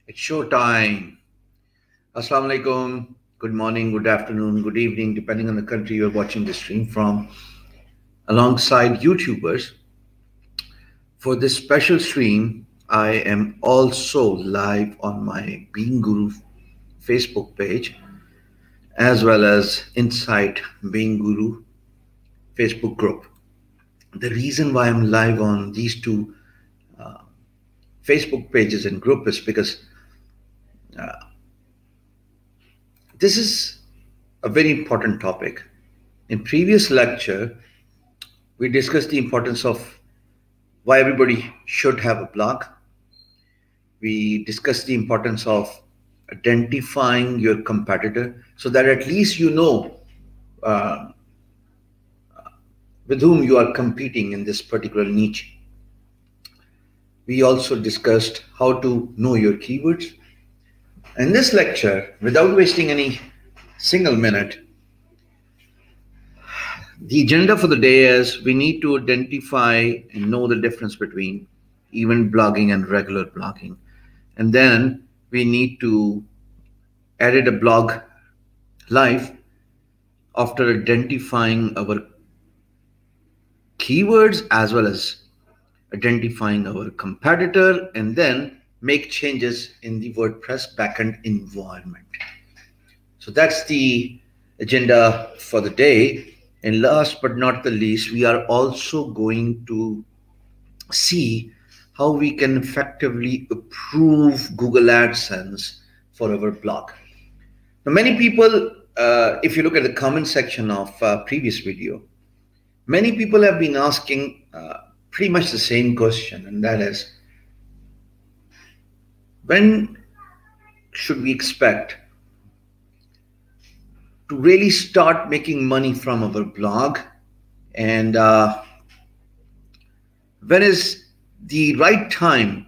It's show time. Assalamu alaikum. Good morning, good afternoon, good evening, depending on the country you're watching the stream from. Alongside YouTubers, for this special stream, I am also live on my Being Guru Facebook page, as well as inside Being Guru Facebook group. The reason why I'm live on these two Facebook pages and group is because this is a very important topic. In previous lecture, we discussed the importance of why everybody should have a blog. We discussed the importance of identifying your competitor so that at least you know uh, with whom you are competing in this particular niche. We also discussed how to know your keywords. In this lecture, without wasting any single minute, the agenda for the day is we need to identify and know the difference between event blogging and regular blogging. And then we need to edit a blog live after identifying our keywords as well as identifying our competitor, and then make changes in the WordPress backend environment. So that's the agenda for the day. And last but not the least, we are also going to see how we can effectively approve Google AdSense for our blog. Now, many people, if you look at the comment section of previous video, many people have been asking pretty much the same question, and that is, when should we expect to really start making money from our blog, and when is the right time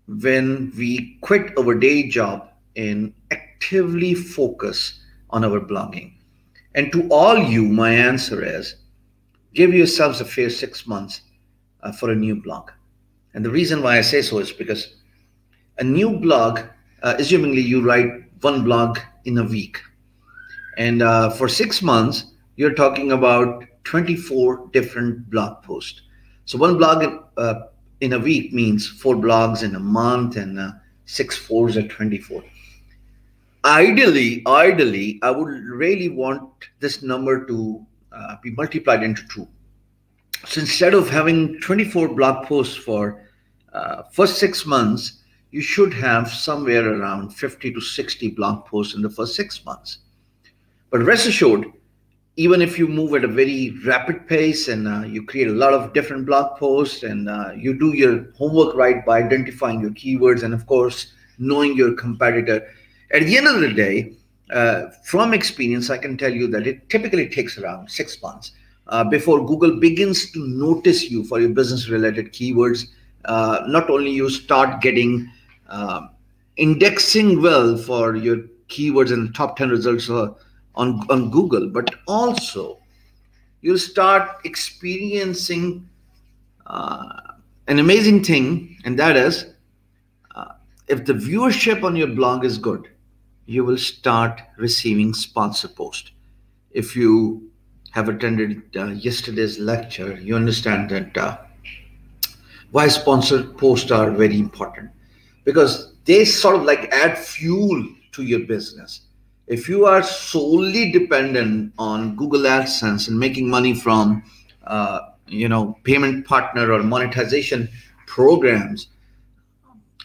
when we quit our day job and actively focus on our blogging? And to all you, my answer is, give yourselves a fair 6 months for a new blog. And the reason why I say so is because a new blog, assumingly you write one blog in a week, and for 6 months, you're talking about 24 different blog posts. So one blog in a week means 4 blogs in a month, and 6 fours are 24. Ideally, I would really want this number to be multiplied into 2. So instead of having 24 blog posts for first 6 months, you should have somewhere around 50 to 60 blog posts in the first 6 months. But rest assured, even if you move at a very rapid pace and you create a lot of different blog posts and you do your homework right by identifying your keywords and of course knowing your competitor, at the end of the day, from experience, I can tell you that it typically takes around 6 months before Google begins to notice you for your business-related keywords. Not only you start getting indexing well for your keywords and the top 10 results on Google, but also you'll start experiencing an amazing thing, and that is if the viewership on your blog is good, you will start receiving sponsor posts. If you have attended yesterday's lecture, you understand that why sponsored posts are very important, because they sort of like add fuel to your business. If you are solely dependent on Google AdSense and making money from payment partner or monetization programs,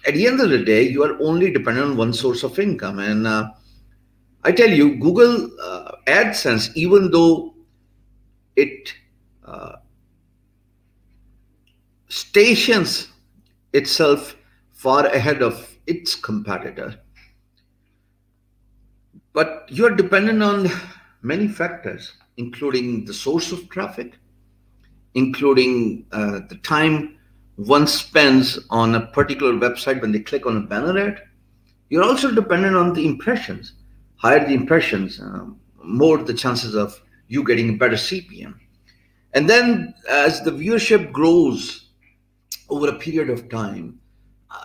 at the end of the day, you are only dependent on one source of income. And I tell you, Google AdSense, even though it stations itself far ahead of its competitor, but you're dependent on many factors, including the source of traffic, including the time one spends on a particular website when they click on a banner ad. You're also dependent on the impressions. Higher the impressions, more the chances of you getting a better CPM. And then as the viewership grows over a period of time,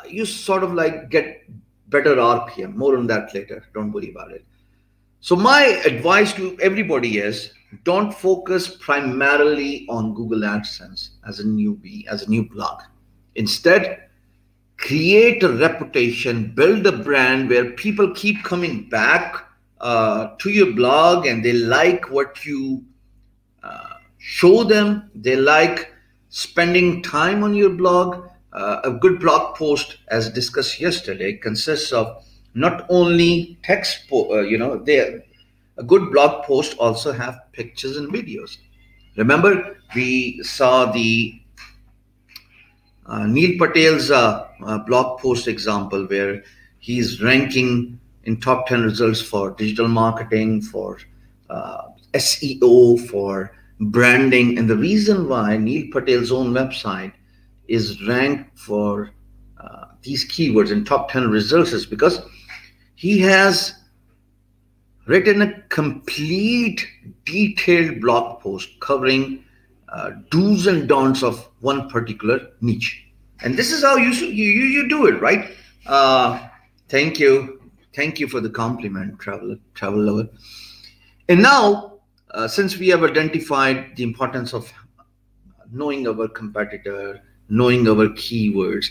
you sort of like get better RPM. More on that later. Don't worry about it. So my advice to everybody is don't focus primarily on Google AdSense as a newbie, as a new blog. Instead, create a reputation, build a brand where people keep coming back to your blog and they like what you show them. They like spending time on your blog. A good blog post, as discussed yesterday, consists of not only text, a good blog post also have pictures and videos. Remember, we saw the Neil Patel's blog post example where he's ranking in top 10 results for digital marketing, for SEO, for branding. And the reason why Neil Patel's own website is ranked for these keywords in top 10 results is because he has written a complete detailed blog post covering do's and don'ts of one particular niche. And this is how you do it, right? Thank you for the compliment, travel lover. And now, since we have identified the importance of knowing our competitor, knowing our keywords,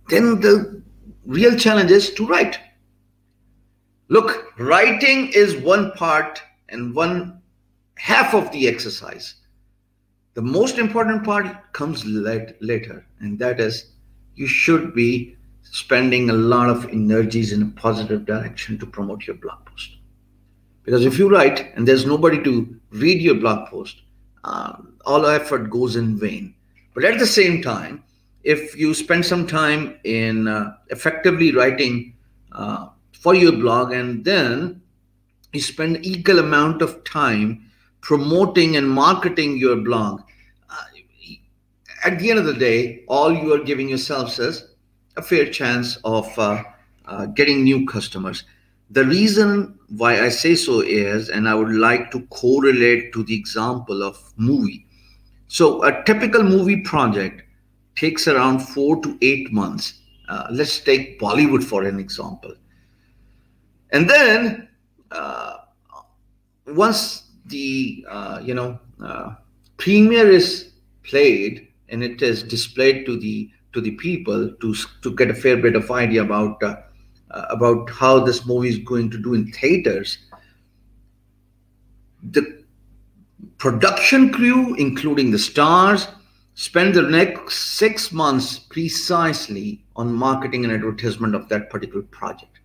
then the real challenge is to write. Look, writing is one part and one half of the exercise. The most important part comes later, and that is you should be spending a lot of energies in a positive direction to promote your blog post. Because if you write and there's nobody to read your blog post, all effort goes in vain. But at the same time, if you spend some time in effectively writing for your blog, and then you spend equal amount of time promoting and marketing your blog, at the end of the day, all you are giving yourselves is a fair chance of getting new customers. The reason why I say so is, and I would like to correlate to the example of movie. So a typical movie project takes around 4 to 8 months. Let's take Bollywood for an example. And then once the premiere is played and it is displayed to the people to get a fair bit of idea about how this movie is going to do in theaters, the production crew, including the stars, spend the next 6 months precisely on marketing and advertisement of that particular project.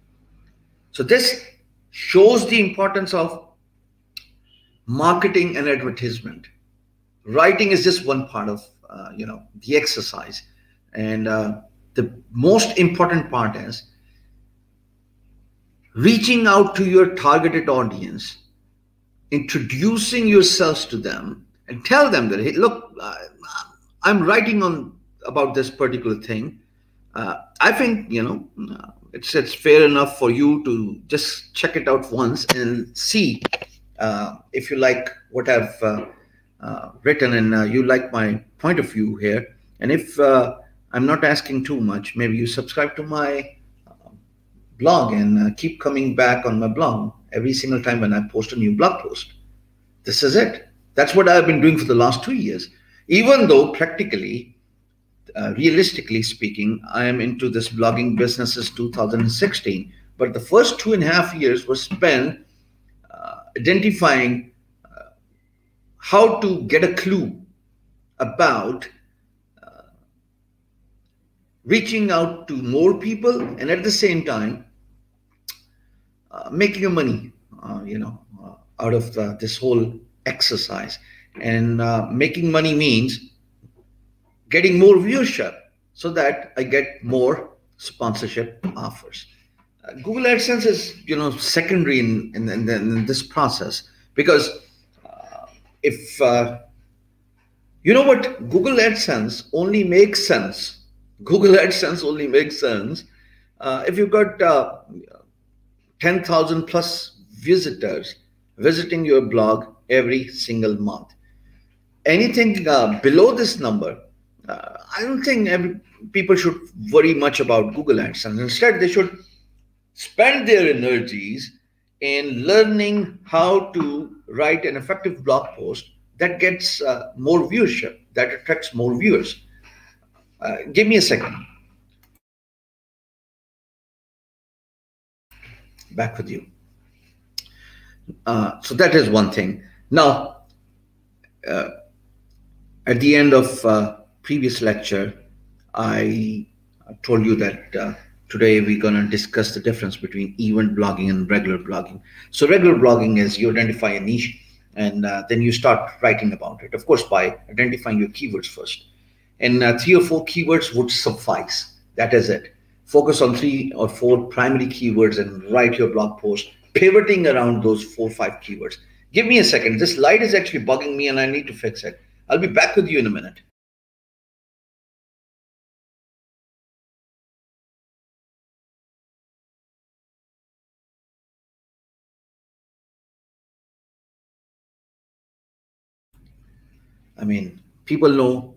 So this shows the importance of marketing and advertisement. Writing is just one part of the exercise, and the most important part is reaching out to your targeted audience, introducing yourselves to them, and tell them that, hey, look, I'm writing about this particular thing. I think it's fair enough for you to just check it out once and see if you like what I've written and you like my point of view here. And if I'm not asking too much, maybe you subscribe to my blog and keep coming back on my blog every single time when I post a new blog post. This is it. That's what I've been doing for the last 2 years. Even though practically, realistically speaking, I am into this blogging business since 2016. But the first 2.5 years was spent identifying how to get a clue about reaching out to more people, and at the same time making money out of this whole exercise. And making money means getting more viewership so that I get more sponsorship offers. Google AdSense is secondary in this process, because if Google AdSense only makes sense. Google AdSense only makes sense if you've got 10,000 plus visitors visiting your blog every single month. Anything below this number, I don't think people should worry much about Google AdSense. Instead, they should spend their energies in learning how to write an effective blog post that gets more viewership, that attracts more viewers. Give me a second. Back with you. So that is one thing. Now, at the end of previous lecture, I told you that today we're going to discuss the difference between event blogging and regular blogging. So regular blogging is you identify a niche and then you start writing about it, of course, by identifying your keywords first. And 3 or 4 keywords would suffice. That is it. Focus on 3 or 4 primary keywords and write your blog post, pivoting around those 4 or 5 keywords. Give me a second. This light is actually bugging me and I need to fix it. I'll be back with you in a minute. I mean, people know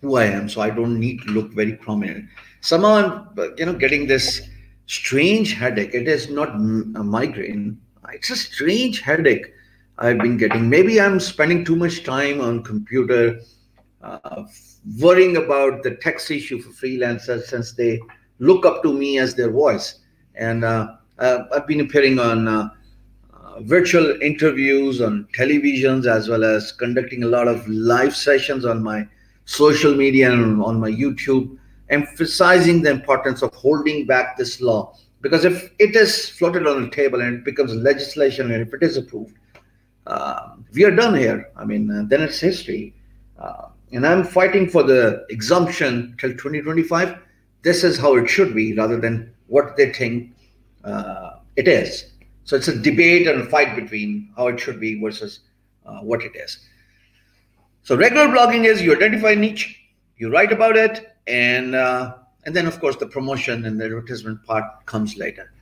who I am, so I don't need to look very prominent. Somehow I'm, getting this strange headache. It is not a migraine. It's a strange headache I've been getting. Maybe I'm spending too much time on computer, worrying about the tax issue for freelancers since they look up to me as their voice. And I've been appearing on virtual interviews on televisions as well as conducting a lot of live sessions on my social media and on my YouTube, emphasizing the importance of holding back this law. Because if it is floated on the table and it becomes legislation and if it is approved, we are done here. I mean, then it's history. And I'm fighting for the exemption till 2025. This is how it should be rather than what they think it is. So it's a debate and a fight between how it should be versus what it is. So regular blogging is you identify a niche, you write about it, and then of course the promotion and the advertisement part comes later.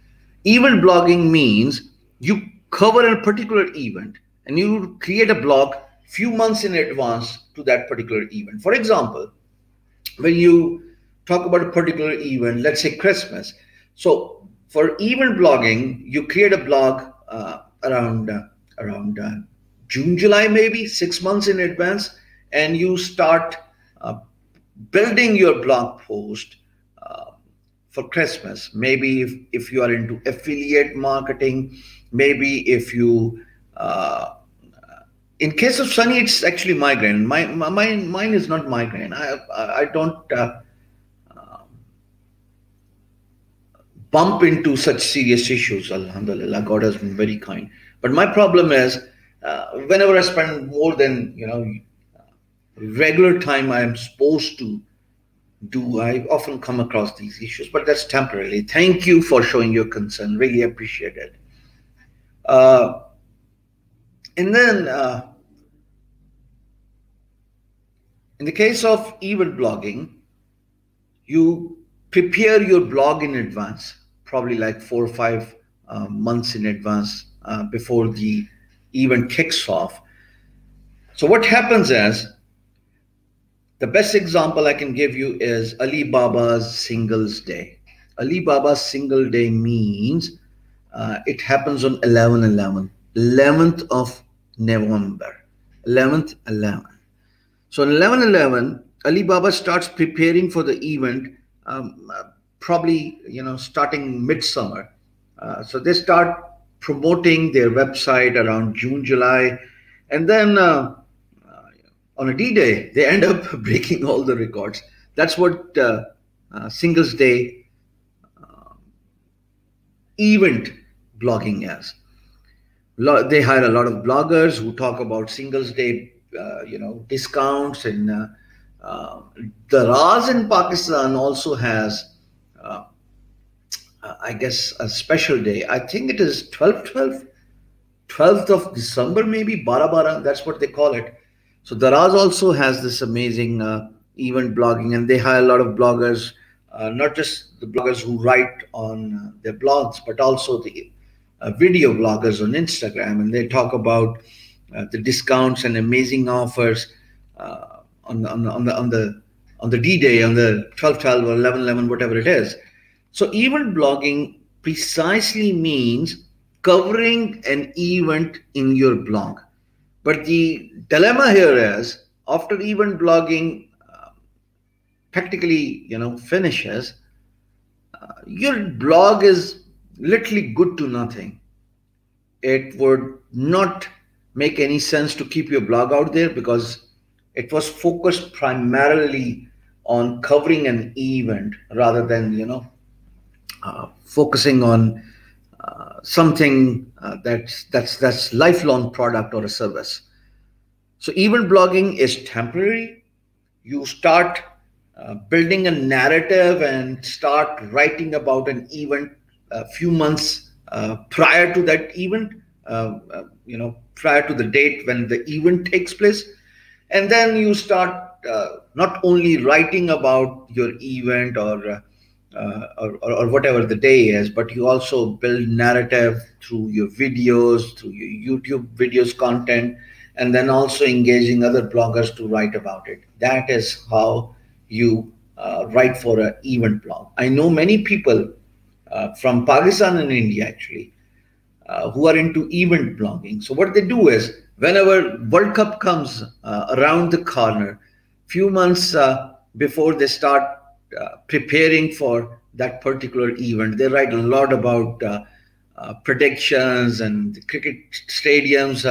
Event blogging means you cover a particular event and you create a blog few months in advance to that particular event. For example, when you talk about a particular event, let's say Christmas. So for event blogging, you create a blog around June, July, maybe 6 months in advance, and you start building your blog post for Christmas. Maybe if you are into affiliate marketing, maybe if you, in case of Sunny, it's actually migraine. Mine is not migraine. I don't bump into such serious issues. Alhamdulillah, God has been very kind. But my problem is whenever I spend more than regular time I am supposed to do, I often come across these issues. But that's temporarily. Thank you for showing your concern. Really appreciate it. And then in the case of event blogging, you prepare your blog in advance, probably like 4 or 5 months in advance before the event kicks off. So what happens is, the best example I can give you is Alibaba's Singles Day. Alibaba's Single Day means it happens on 11th of November, 11th. So on 11/11, Alibaba starts preparing for the event, probably starting midsummer. So they start promoting their website around June, July, and then on a D-Day, they end up breaking all the records. That's what Singles Day event blogging is. They hire a lot of bloggers who talk about Singles Day, discounts, and Daraz in Pakistan also has, I guess, a special day. I think it is 12th of December, maybe, Bara, that's what they call it. So Daraz also has this amazing event blogging, and they hire a lot of bloggers, not just the bloggers who write on their blogs, but also the video bloggers on Instagram, and they talk about the discounts and amazing offers on the D-Day, on the 12/12 or 11/11, whatever it is. So event blogging precisely means covering an event in your blog. But the dilemma here is after event blogging practically finishes, your blog is literally good to nothing. It would not make any sense to keep your blog out there because it was focused primarily on covering an event rather than focusing on something that's lifelong product or a service. So event blogging is temporary. You start building a narrative and start writing about an event a few months prior to that event, prior to the date when the event takes place. And then you start not only writing about your event or whatever the day is, but you also build narrative through your videos, through your YouTube videos content, and then also engaging other bloggers to write about it. That is how you write for an event blog. I know many people from Pakistan and India actually who are into event blogging. So what they do is whenever World Cup comes around the corner, few months before they start preparing for that particular event, they write a lot about predictions and the cricket stadiums,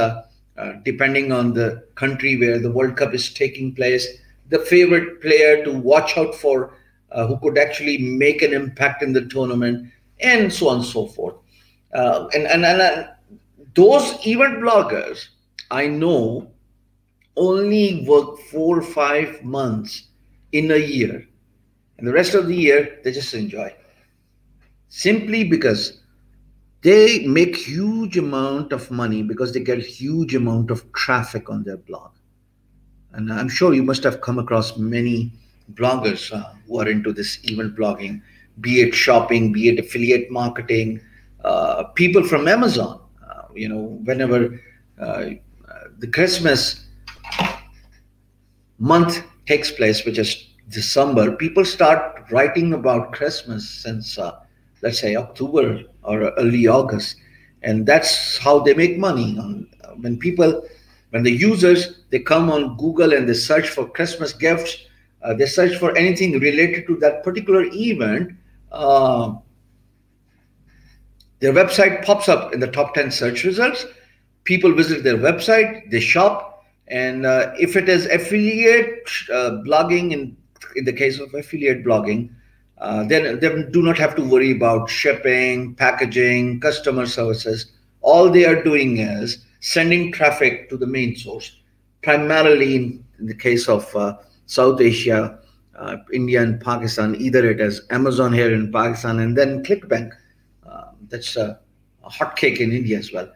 depending on the country where the World Cup is taking place, the favorite player to watch out for who could actually make an impact in the tournament, and so on and so forth. And those event bloggers, I know, only work 4 or 5 months in a year. And the rest of the year, they just enjoy. Simply because they make huge amount of money because they get huge amount of traffic on their blog. And I'm sure you must have come across many bloggers who are into this event blogging, be it shopping, be it affiliate marketing, people from Amazon. Whenever the Christmas month takes place, which is December, people start writing about Christmas since, let's say, October or early August. And that's how they make money. When the users, they come on Google and they search for Christmas gifts, they search for anything related to that particular event, their website pops up in the top 10 search results. People visit their website, they shop, and if it is affiliate blogging, in the case of affiliate blogging, then they do not have to worry about shipping, packaging, customer services. All they are doing is sending traffic to the main source, primarily in the case of South Asia, India and Pakistan. Either it is Amazon here in Pakistan and then ClickBank. That's a hot cake in India as well.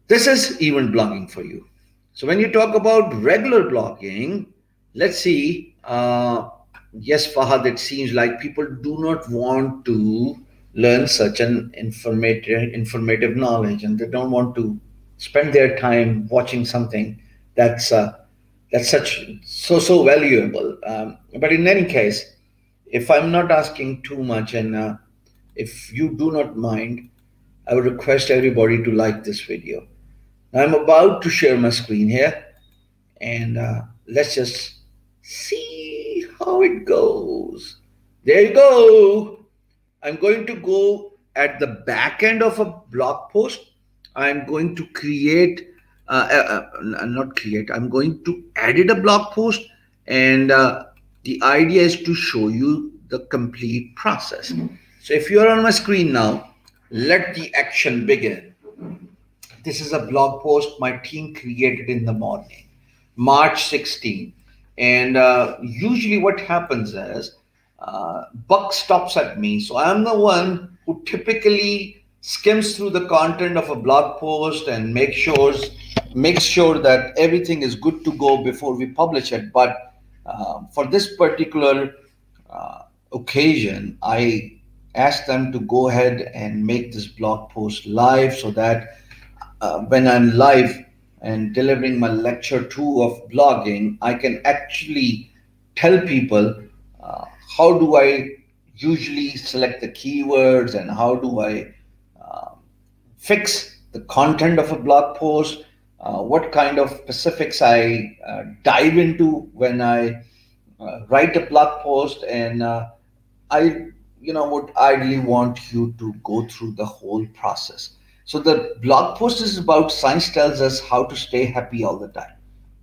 This is event blogging for you. So when you talk about regular blogging, let's see, yes, Fahad, it seems like people do not want to learn such an informative knowledge, and they don't want to spend their time watching something that's so valuable. But in any case, if I'm not asking too much, and if you do not mind, I would request everybody to like this video. Now I'm about to share my screen here, and let's just see how it goes. There you go. I'm going to go at the back end of a blog post. I'm going to create, I'm going to edit a blog post, and the idea is to show you the complete process. So if you're on my screen now, let the action begin. This is a blog post my team created in the morning, March 16. And usually what happens is buck stops at me. So I'm the one who typically skims through the content of a blog post and makes sure that everything is good to go before we publish it. But for this particular occasion, I asked them to go ahead and make this blog post live so that when I'm live and delivering my lecture 2 of blogging, I can actually tell people how do I usually select the keywords and how do I fix the content of a blog post, what kind of specifics I dive into when I write a blog post, and I would ideally want you to go through the whole process. So the blog post is about science tells us how to stay happy all the time,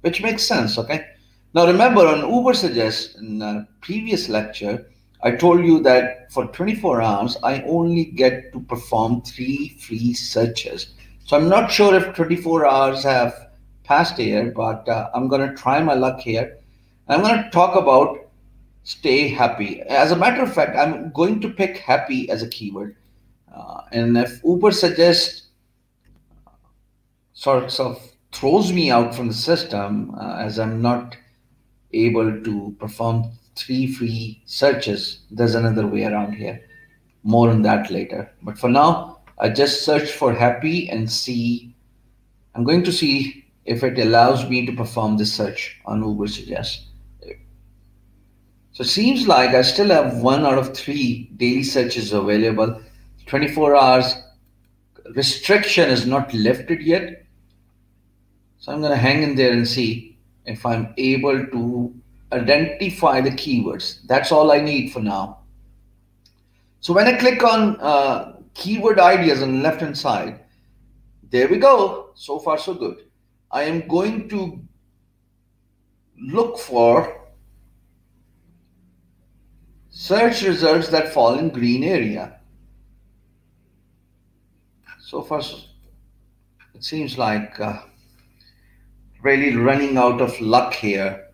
which makes sense. Okay. Now remember, on Uber Suggest in a previous lecture, I told you that for 24 hours I only get to perform 3 free searches. So I'm not sure if 24 hours have passed here, but I'm going to try my luck here. I'm going to talk about stay happy. As a matter of fact, I'm going to pick happy as a keyword. And if Uber Suggest sort of throws me out from the system, as I'm not able to perform 3 free searches, there's another way around here. More on that later. But for now, I just search for happy and see. I'm going to see if it allows me to perform this search on Uber Suggest. So it seems like I still have 1 out of 3 daily searches available. 24 hours restriction is not lifted yet. So I'm going to hang in there and see if I'm able to identify the keywords. That's all I need for now. So when I click on keyword ideas on the left hand side, there we go. So far so good. I am going to look for search results that fall in green area. So far it seems like really running out of luck here.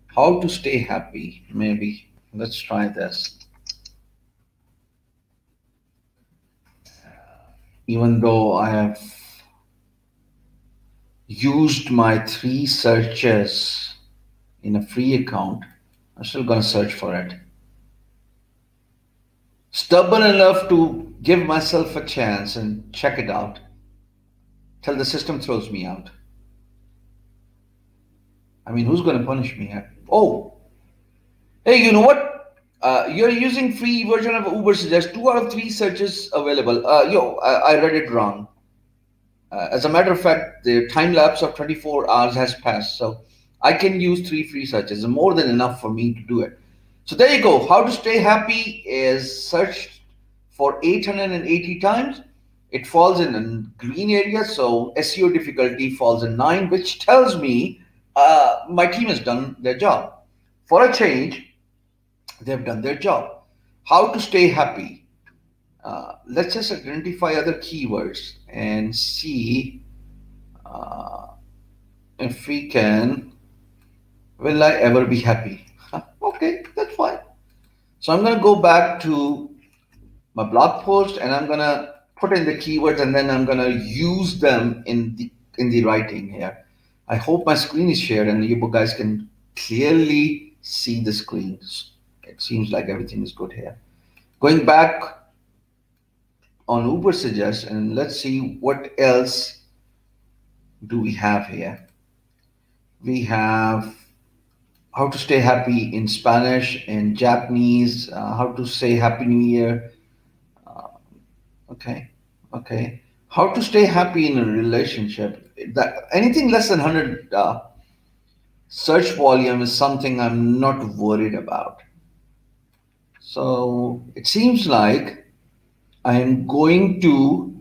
How to stay happy? Maybe let's try this. Even though I have used my 3 searches in a free account, I'm still going to search for it. Stubborn enough to give myself a chance and check it out till the system throws me out. I mean, who's going to punish me here? Oh, hey, you know what? You're using free version of Uber Suggest. 2 out of 3 searches available. I read it wrong. As a matter of fact, the time lapse of 24 hours has passed. So I can use 3 free searches. More than enough for me to do it. So there you go. How to stay happy is searched for 880 times. It falls in a green area. So SEO difficulty falls in 9, which tells me my team has done their job. For a change, they've done their job. How to stay happy? Let's just identify other keywords and see if we can. Will I ever be happy? Okay, that's fine. So I'm going to go back to my blog post and I'm going to put in the keywords and then I'm going to use them in the writing here. I hope my screen is shared and you guys can clearly see the screens. It seems like everything is good here. Going back on Uber Suggest and let's see what else do we have here. We have how to stay happy in Spanish and Japanese, how to say Happy New Year. Okay. How to stay happy in a relationship. Anything less than 100 search volume is something I'm not worried about. So it seems like I am going to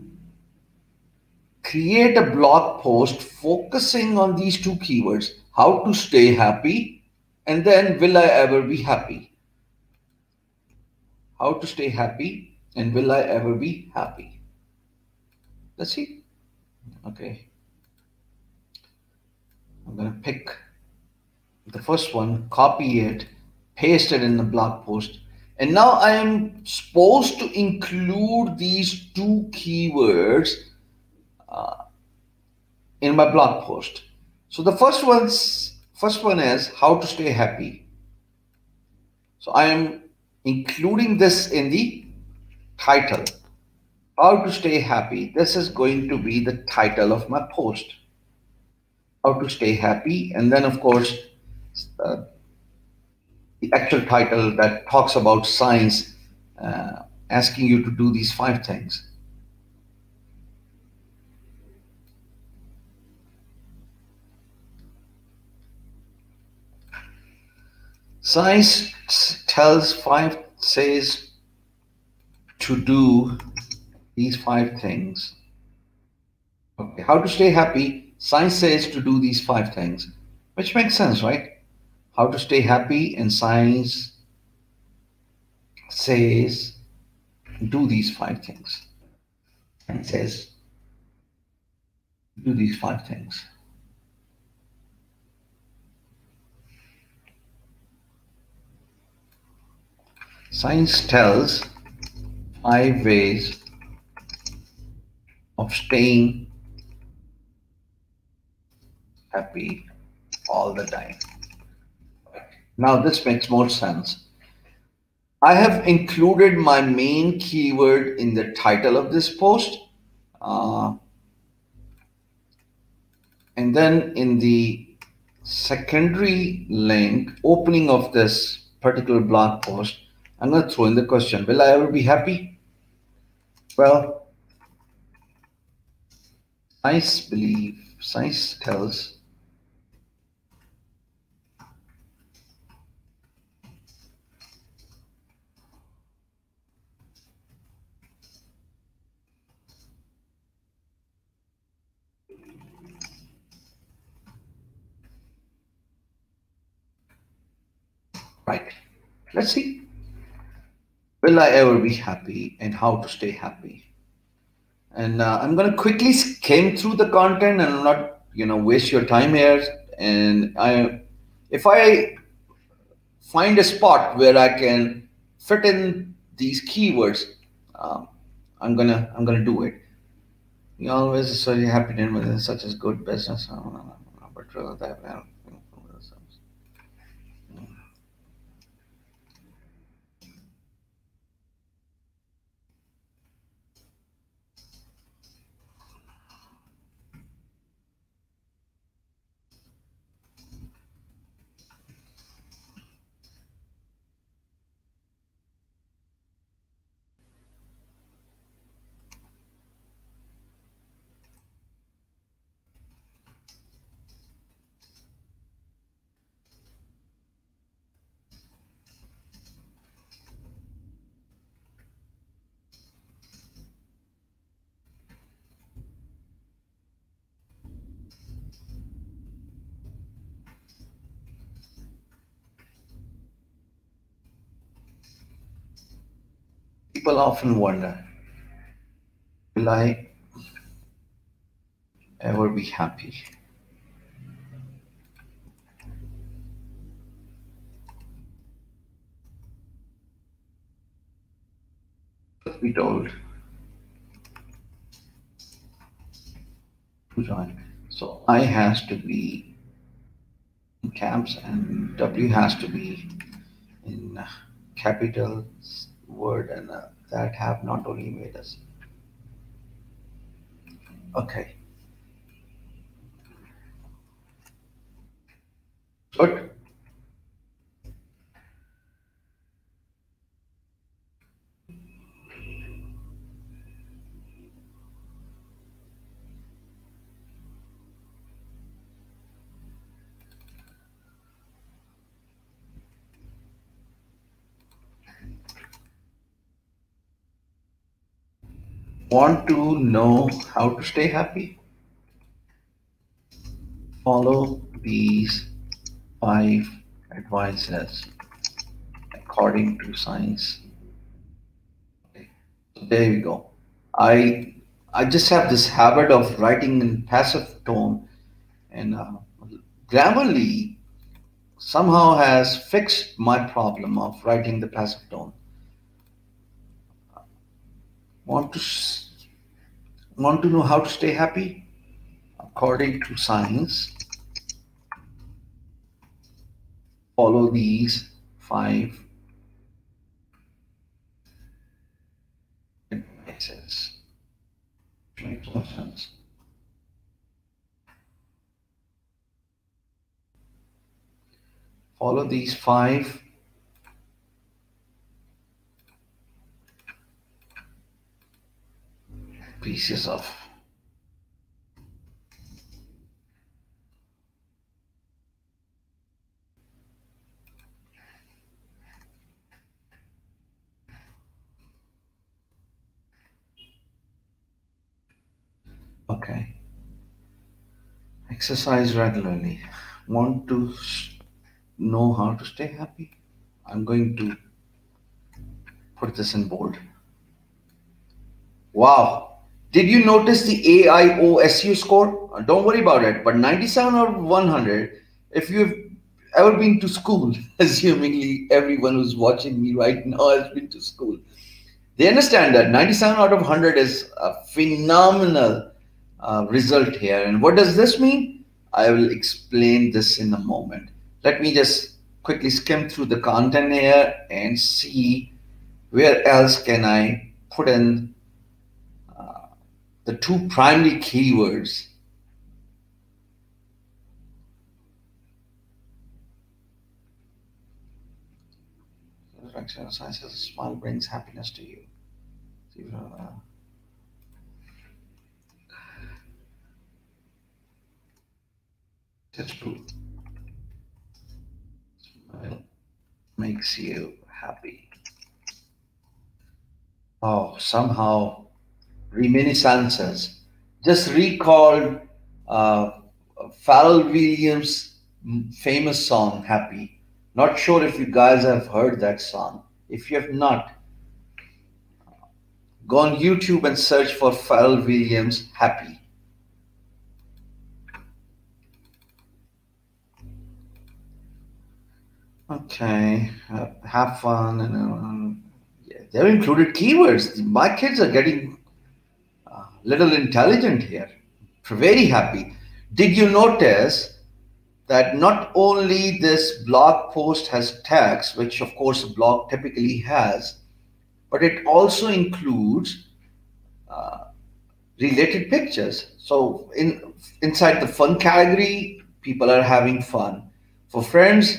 create a blog post focusing on these 2 keywords, how to stay happy and then will I ever be happy. How to stay happy and will I ever be happy. Let's see. Okay. I'm going to pick the first one, copy it, paste it in the blog post. And now I am supposed to include these 2 keywords in my blog post. So the first one is how to stay happy. So I am including this in the title. How to stay happy. This is going to be the title of my post. How to stay happy. And then of course, the actual title that talks about science asking you to do these 5 things. Science says to do these 5 things. Okay, how to stay happy? Science says to do these 5 things, which makes sense, right? How to stay happy, and science says do these 5 things. And says do these 5 things. Science tells 5 ways of staying happy all the time. Now this makes more sense. I have included my main keyword in the title of this post. And then in the secondary link, opening of this particular blog post, I'm going to throw in the question, will I ever be happy? Well, science tells right. Let's see. Will I ever be happy, and how to stay happy? And I'm going to quickly skim through the content, and I'm not, waste your time here. And if I find a spot where I can fit in these keywords, um, I'm gonna do it. You always so happy with such as good business, but that. People often wonder, will I ever be happy? Let's be told to join. So I has to be in caps, and W has to be in capital word, and that have not only made us. Okay, good. Want to know how to stay happy? Follow these 5 advices according to science. Okay. So there we go. I just have this habit of writing in passive tone, and Grammarly somehow has fixed my problem of writing the passive tone. Want to want to know how to stay happy? According to science, follow these 5 advices. Makes no sense. Follow these 5 pieces of. Okay. Exercise regularly. Want to know how to stay happy? I'm going to put this in bold. Wow. Did you notice the AIOSU score? Don't worry about it. But 97 out of 100, if you've ever been to school, assumingly everyone who's watching me right now has been to school, they understand that 97 out of 100 is a phenomenal result here. And what does this mean? I will explain this in a moment. Let me just quickly skim through the content here and see where else can I put in the two primary keywords. Exercise as a smile brings happiness to you. That's true. Smile makes you happy. Oh, somehow reminiscences. Just recalled uh, Pharrell Williams' famous song "Happy." Not sure if you guys have heard that song. If you have not, go on YouTube and search for Pharrell Williams' "Happy." Okay, have fun and yeah, they're included keywords. My kids are getting little intelligent here. Very happy. Did you notice that not only this blog post has text, which of course a blog typically has, but it also includes related pictures. So inside the fun category, people are having fun. For friends,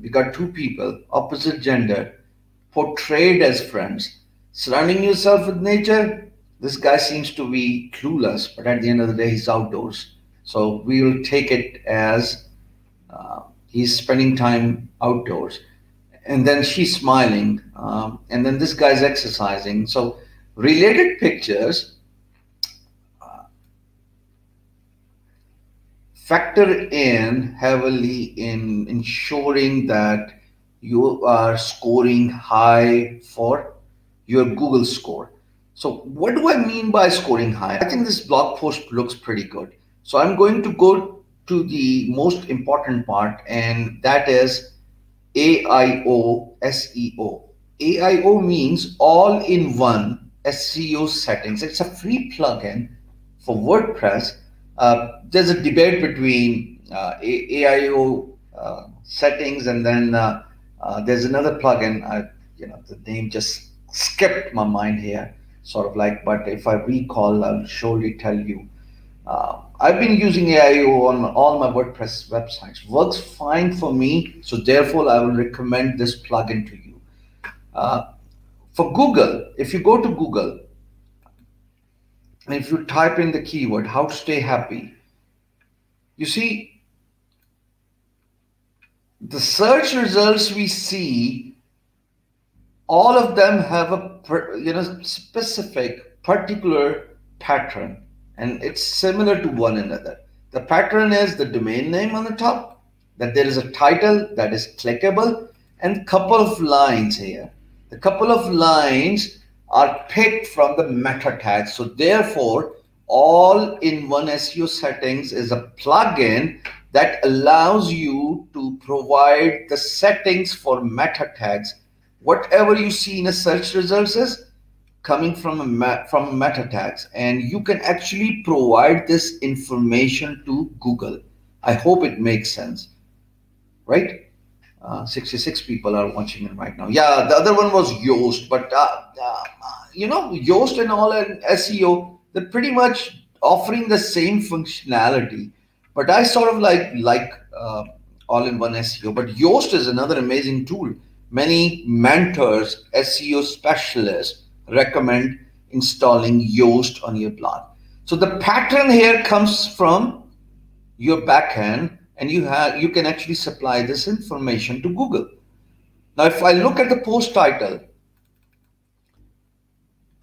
we got two people, opposite gender, portrayed as friends. Surrounding yourself with nature, this guy seems to be clueless, but at the end of the day, he's outdoors. So we will take it as he's spending time outdoors. And then she's smiling, and then this guy's exercising. So related pictures factor in heavily in ensuring that you are scoring high for your Google score. So what do I mean by scoring high? I think this blog post looks pretty good. So I'm going to go to the most important part, and that is AIO SEO. AIO means all-in-one SEO settings. It's a free plugin for WordPress. There's a debate between AIO settings, and then there's another plugin. The name just skipped my mind here, sort of like. But if I recall, I'll surely tell you. I've been using AIO on all my WordPress websites. Works fine for me, so therefore I will recommend this plugin to you. For Google, if you go to Google, and if you type in the keyword "how to stay happy," you see the search results we see, all of them have a specific particular pattern, and it's similar to one another. The pattern is the domain name on the top, that there is a title that is clickable, and a couple of lines here. The couple of lines are picked from the meta tags. So therefore, all-in-one SEO settings is a plugin that allows you to provide the settings for meta tags. Whatever you see in a search results is coming from meta tags, and you can actually provide this information to Google. I hope it makes sense, right? 66 people are watching it right now. Yeah, the other one was Yoast, but Yoast and all and SEO, they're pretty much offering the same functionality. But I sort of like all-in-one SEO. But Yoast is another amazing tool. Many mentors, SEO specialists recommend installing Yoast on your blog. So the pattern here comes from your backend, and you can actually supply this information to Google. Now, if I look at the post title,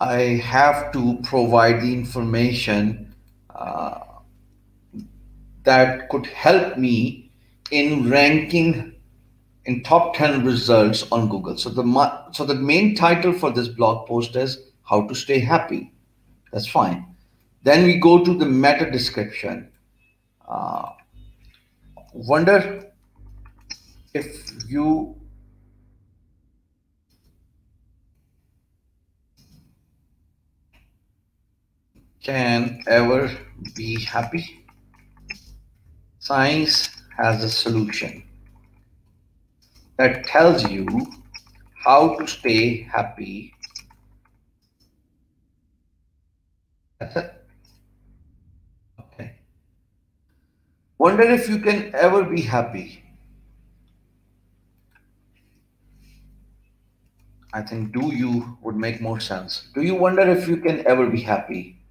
I have to provide the information that could help me in ranking in top 10 results on Google. So the main title for this blog post is how to stay happy. That's fine. Then we go to the meta description. Wonder if you can ever be happy. Science has a solution that tells you how to stay happy. That's it. Okay. Wonder if you can ever be happy. I think do you would make more sense. Do you wonder if you can ever be happy?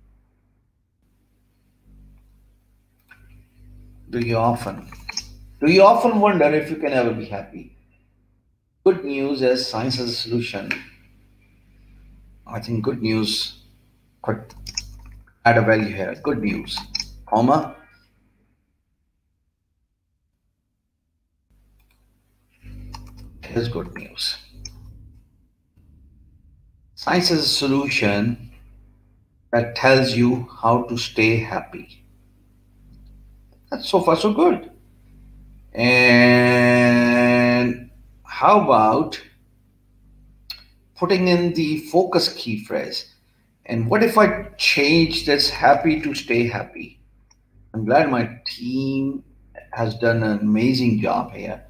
Do you often wonder if you can ever be happy? Good news is science has a solution. I think good news could add a value here. Good news, comma. Here's good news. Science is a solution that tells you how to stay happy. That's so far so good. And how about putting in the focus key phrase? And what if I change this happy to stay happy? I'm glad my team has done an amazing job here.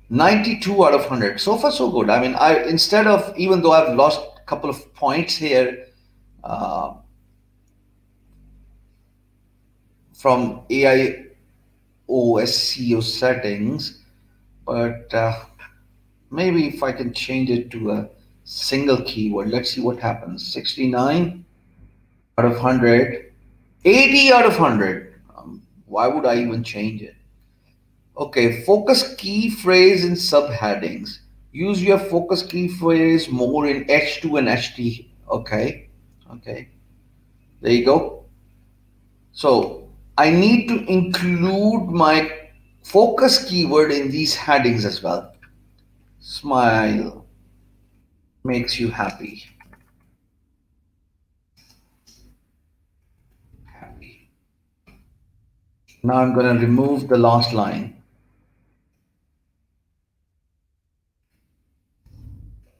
92 out of 100. So far, so good. I mean, instead of, even though I've lost a couple of points here from AIOSCO settings, but maybe if I can change it to a single keyword, let's see what happens. 69 out of 100, 80 out of 100. Why would I even change it? Okay, focus key phrase in subheadings. Use your focus key phrase more in H2 and HT. Okay, there you go. So I need to include my focus keyword in these headings as well. Smile makes you happy. Happy. Now I'm going to remove the last line.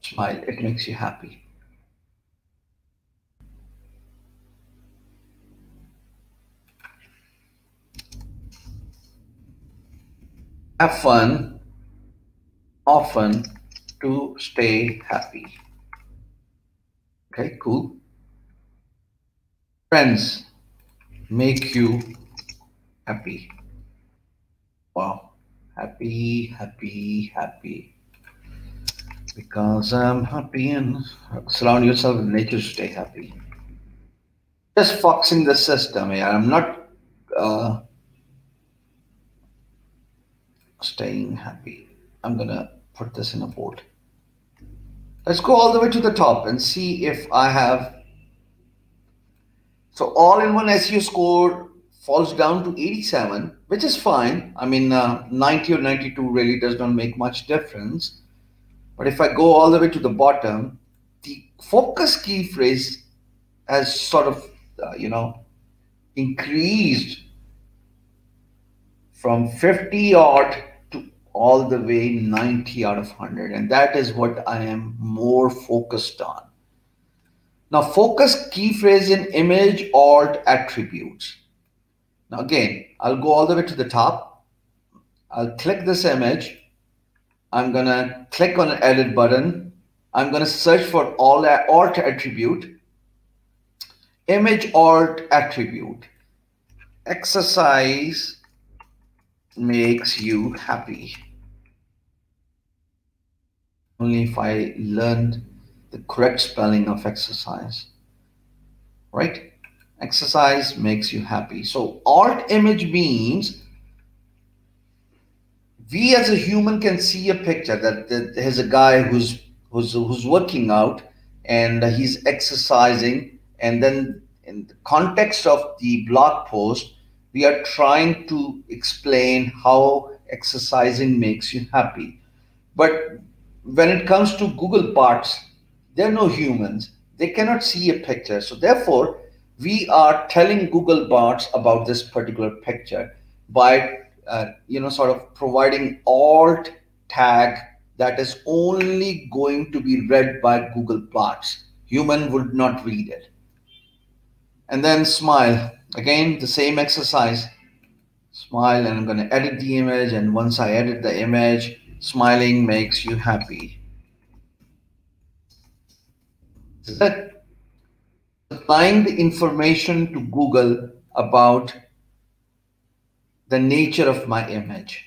Smile, it makes you happy. Have fun often to stay happy. Okay, cool. Friends make you happy. Wow, happy, happy, happy. Because I'm happy, and surround yourself with nature to stay happy. Just foxing the system here. I'm not staying happy. I'm gonna put this in a board. Let's go all the way to the top and see if I have. So all-in-one SEO score falls down to 87, which is fine. I mean, 90 or 92 really does not make much difference. But if I go all the way to the bottom, the focus key phrase has sort of, increased from 50 odd to all the way 90 out of 100. And that is what I am more focused on. Now, focus key phrase in image alt attributes. Now, again, I'll go all the way to the top. I'll click this image. I'm going to click on an edit button. I'm going to search for alt attribute, image alt attribute. Exercise makes you happy. Only if I learned the correct spelling of exercise, right? Exercise makes you happy. So alt image means we as a human can see a picture that there's a guy who's working out and he's exercising, and then in the context of the blog post we are trying to explain how exercising makes you happy. But when it comes to Google bots, they're no humans. They cannot see a picture. So therefore, we are telling Google bots about this particular picture by, sort of providing alt tag that is only going to be read by Google bots. Human would not read it. And then smile. Again, the same exercise. Smile, and I'm going to edit the image. And once I edit the image, smiling makes you happy. Is that supplying the information to Google about the nature of my image?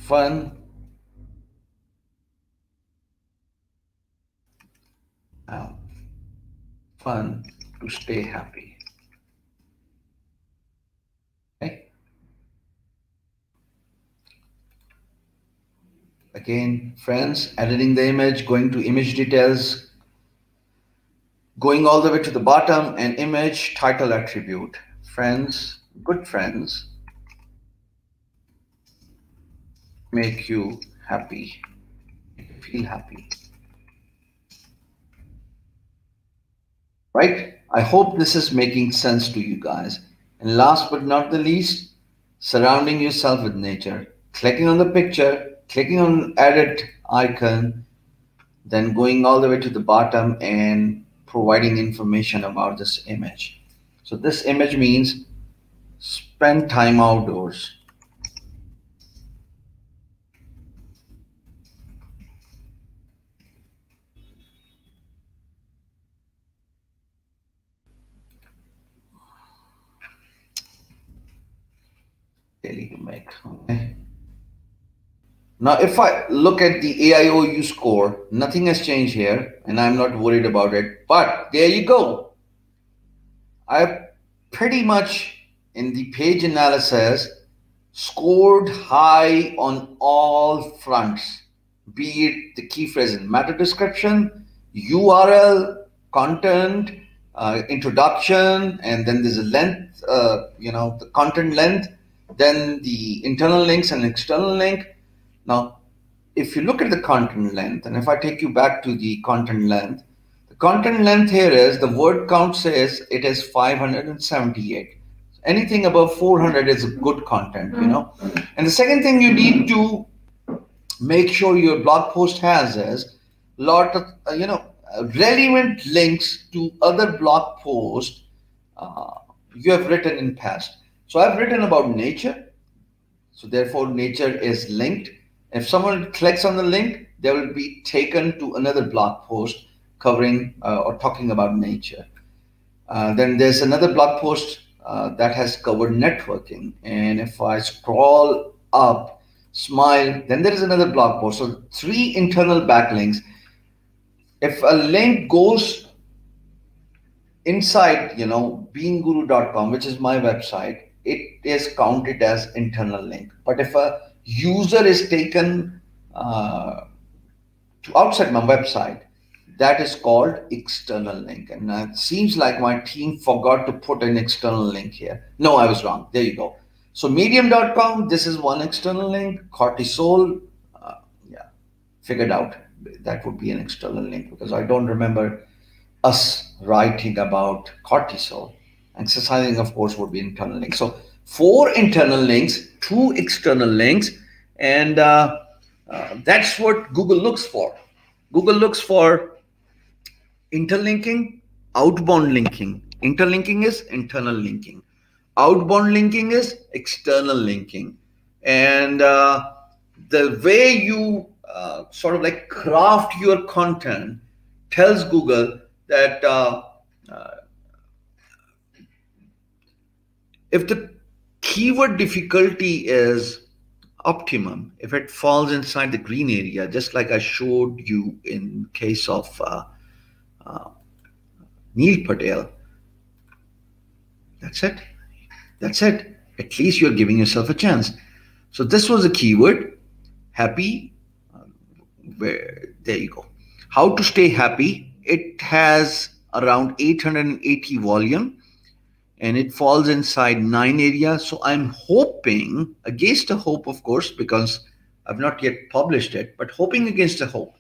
Fun. Fun to stay happy. Okay. Again, friends, editing the image, going to image details, going all the way to the bottom, and image title attribute. Friends, good friends make you happy, make you feel happy. Right? I hope this is making sense to you guys. And last but not the least, surrounding yourself with nature. Clicking on the picture, clicking on edit icon, then going all the way to the bottom and providing information about this image. So this image means spend time outdoors. Daily make. Okay. Now, if I look at the AIOU score, nothing has changed here, and I'm not worried about it. But there you go. I've pretty much, in the page analysis, scored high on all fronts, be it the key phrase in meta description, URL, content, introduction, and then there's a length, the content length, then the internal links and external link. Now, if you look at the content length, and if I take you back to the content length here is the word count says it is 578. Anything above 400 is good content, And the second thing you need to make sure your blog post has is a lot of, relevant links to other blog posts you have written in past. So I've written about nature. So therefore, nature is linked. If someone clicks on the link, they will be taken to another blog post covering or talking about nature. Then there's another blog post that has covered networking. And if I scroll up, smile, then there is another blog post. So 3 internal backlinks. If a link goes inside, beingguru.com, which is my website, it is counted as internal link. But if a user is taken to outside my website, that is called external link. And it seems like my team forgot to put an external link here. No, I was wrong. There you go. So medium.com, this is one external link. Cortisol, figured out that would be an external link because I don't remember us writing about cortisol. Exercising, of course, would be internal links. So 4 internal links, 2 external links, and that's what Google looks for. Google looks for interlinking, outbound linking. Interlinking is internal linking. Outbound linking is external linking. And the way you sort of like craft your content tells Google that if the keyword difficulty is optimum if it falls inside the green area, just like I showed you in case of Neil Patel. That's it. That's it. At least you're giving yourself a chance. So this was a keyword, happy. There you go. How to stay happy. It has around 880 volume and it falls inside 9 areas. So I'm hoping, against a hope, of course, because I've not yet published it, but hoping against a hope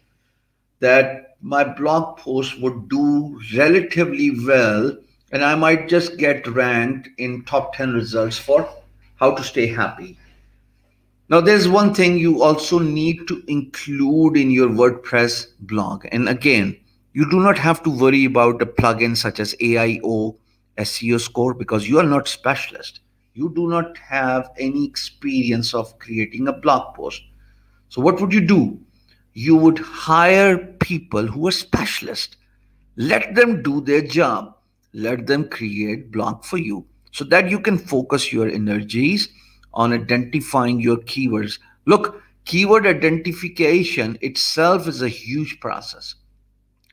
that my blog post would do relatively well and I might just get ranked in top 10 results for how to stay happy. Now, there's one thing you also need to include in your WordPress blog. And again, you do not have to worry about a plugin such as AIO SEO score because you are not specialist. You do not have any experience of creating a blog post. So what would you do? You would hire people who are specialists. Let them do their job. Let them create blog for you so that you can focus your energies on identifying your keywords. Look, keyword identification itself is a huge process.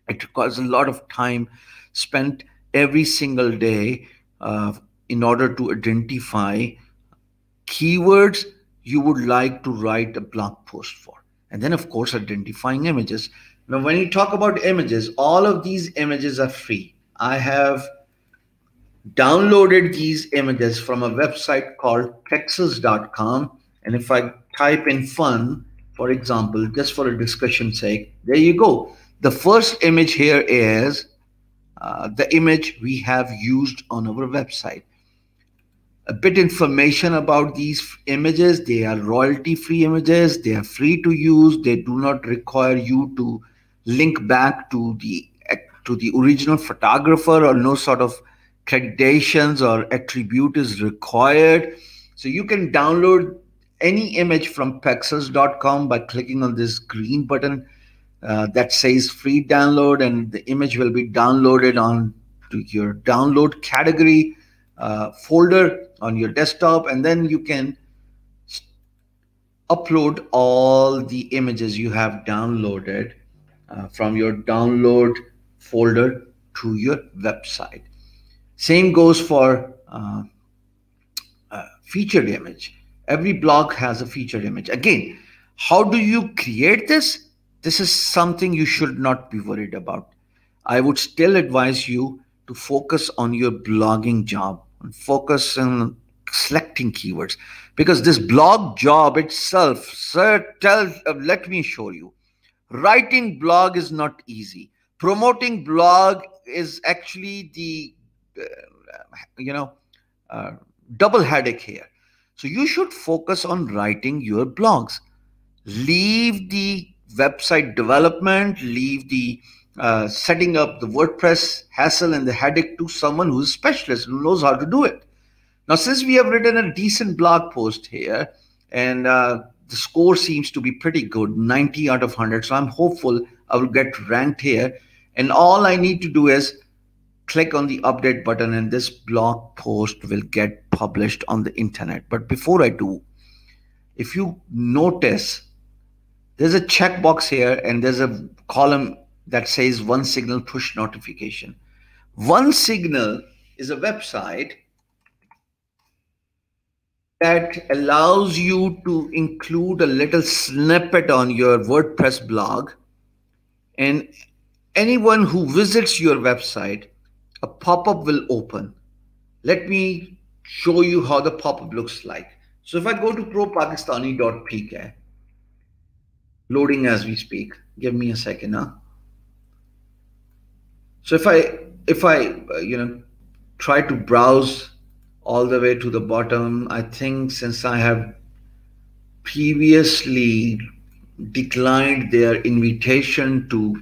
It requires a lot of time spent every single day in order to identify keywords you would like to write a blog post for. And then, of course, identifying images. Now, when you talk about images, all of these images are free. I have downloaded these images from a website called Texas.com. And if I type in fun, for example, just for a discussion's sake, there you go. The first image here is the image we have used on our website. A bit information about these images. They are royalty-free images. They are free to use. They do not require you to link back to the original photographer, or no sort of accreditations or attribute is required. So you can download any image from Pexels.com by clicking on this green button that says free download, and the image will be downloaded on to your download category folder on your desktop, and then you can upload all the images you have downloaded from your download folder to your website. Same goes for featured image. Every blog has a featured image. Again, how do you create this? This is something you should not be worried about. I would still advise you to focus on your blogging job and focus on selecting keywords, because this blog job itself, sir, let me show you. Writing blog is not easy. Promoting blog is actually the double headache here. So you should focus on writing your blogs. Leave the website development, leave the setting up the WordPress hassle and the headache to someone who's a specialist, who knows how to do it. Now, since we have written a decent blog post here, and the score seems to be pretty good, 90 out of 100, so I'm hopeful I will get ranked here. And all I need to do is click on the update button and this blog post will get published on the internet. But before I do, if you notice, there's a checkbox here and there's a column that says One Signal push notification. One Signal is a website that allows you to include a little snippet on your WordPress blog, and anyone who visits your website, a pop-up will open. Let me show you how the pop-up looks like. So if I go to propakistani.pk, loading as we speak, give me a second now. So if I try to browse all the way to the bottom, I think since I have previously declined their invitation to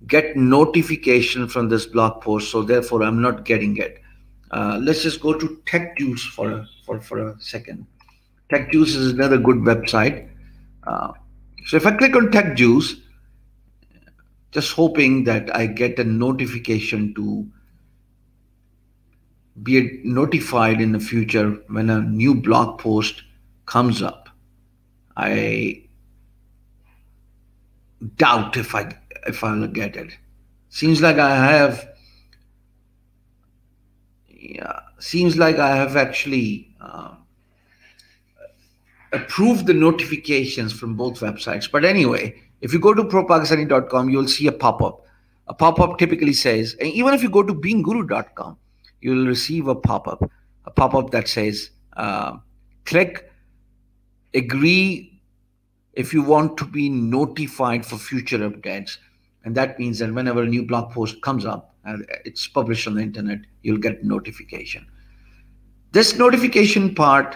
get notification from this blog post, so therefore I'm not getting it. Let's just go to TechJuice for a second. TechJuice is another good website. So if I click on TechJuice, just hoping that I get a notification to be notified in the future when a new blog post comes up. I doubt if I'll get it. Seems like I have actually approved the notifications from both websites. But anyway, if you go to propakistani.com, you'll see a pop-up. A pop-up typically says, and even if you go to beingguru.com, you'll receive a pop-up that says, click agree if you want to be notified for future updates. And that means that whenever a new blog post comes up and it's published on the internet, you'll get notification. This notification part,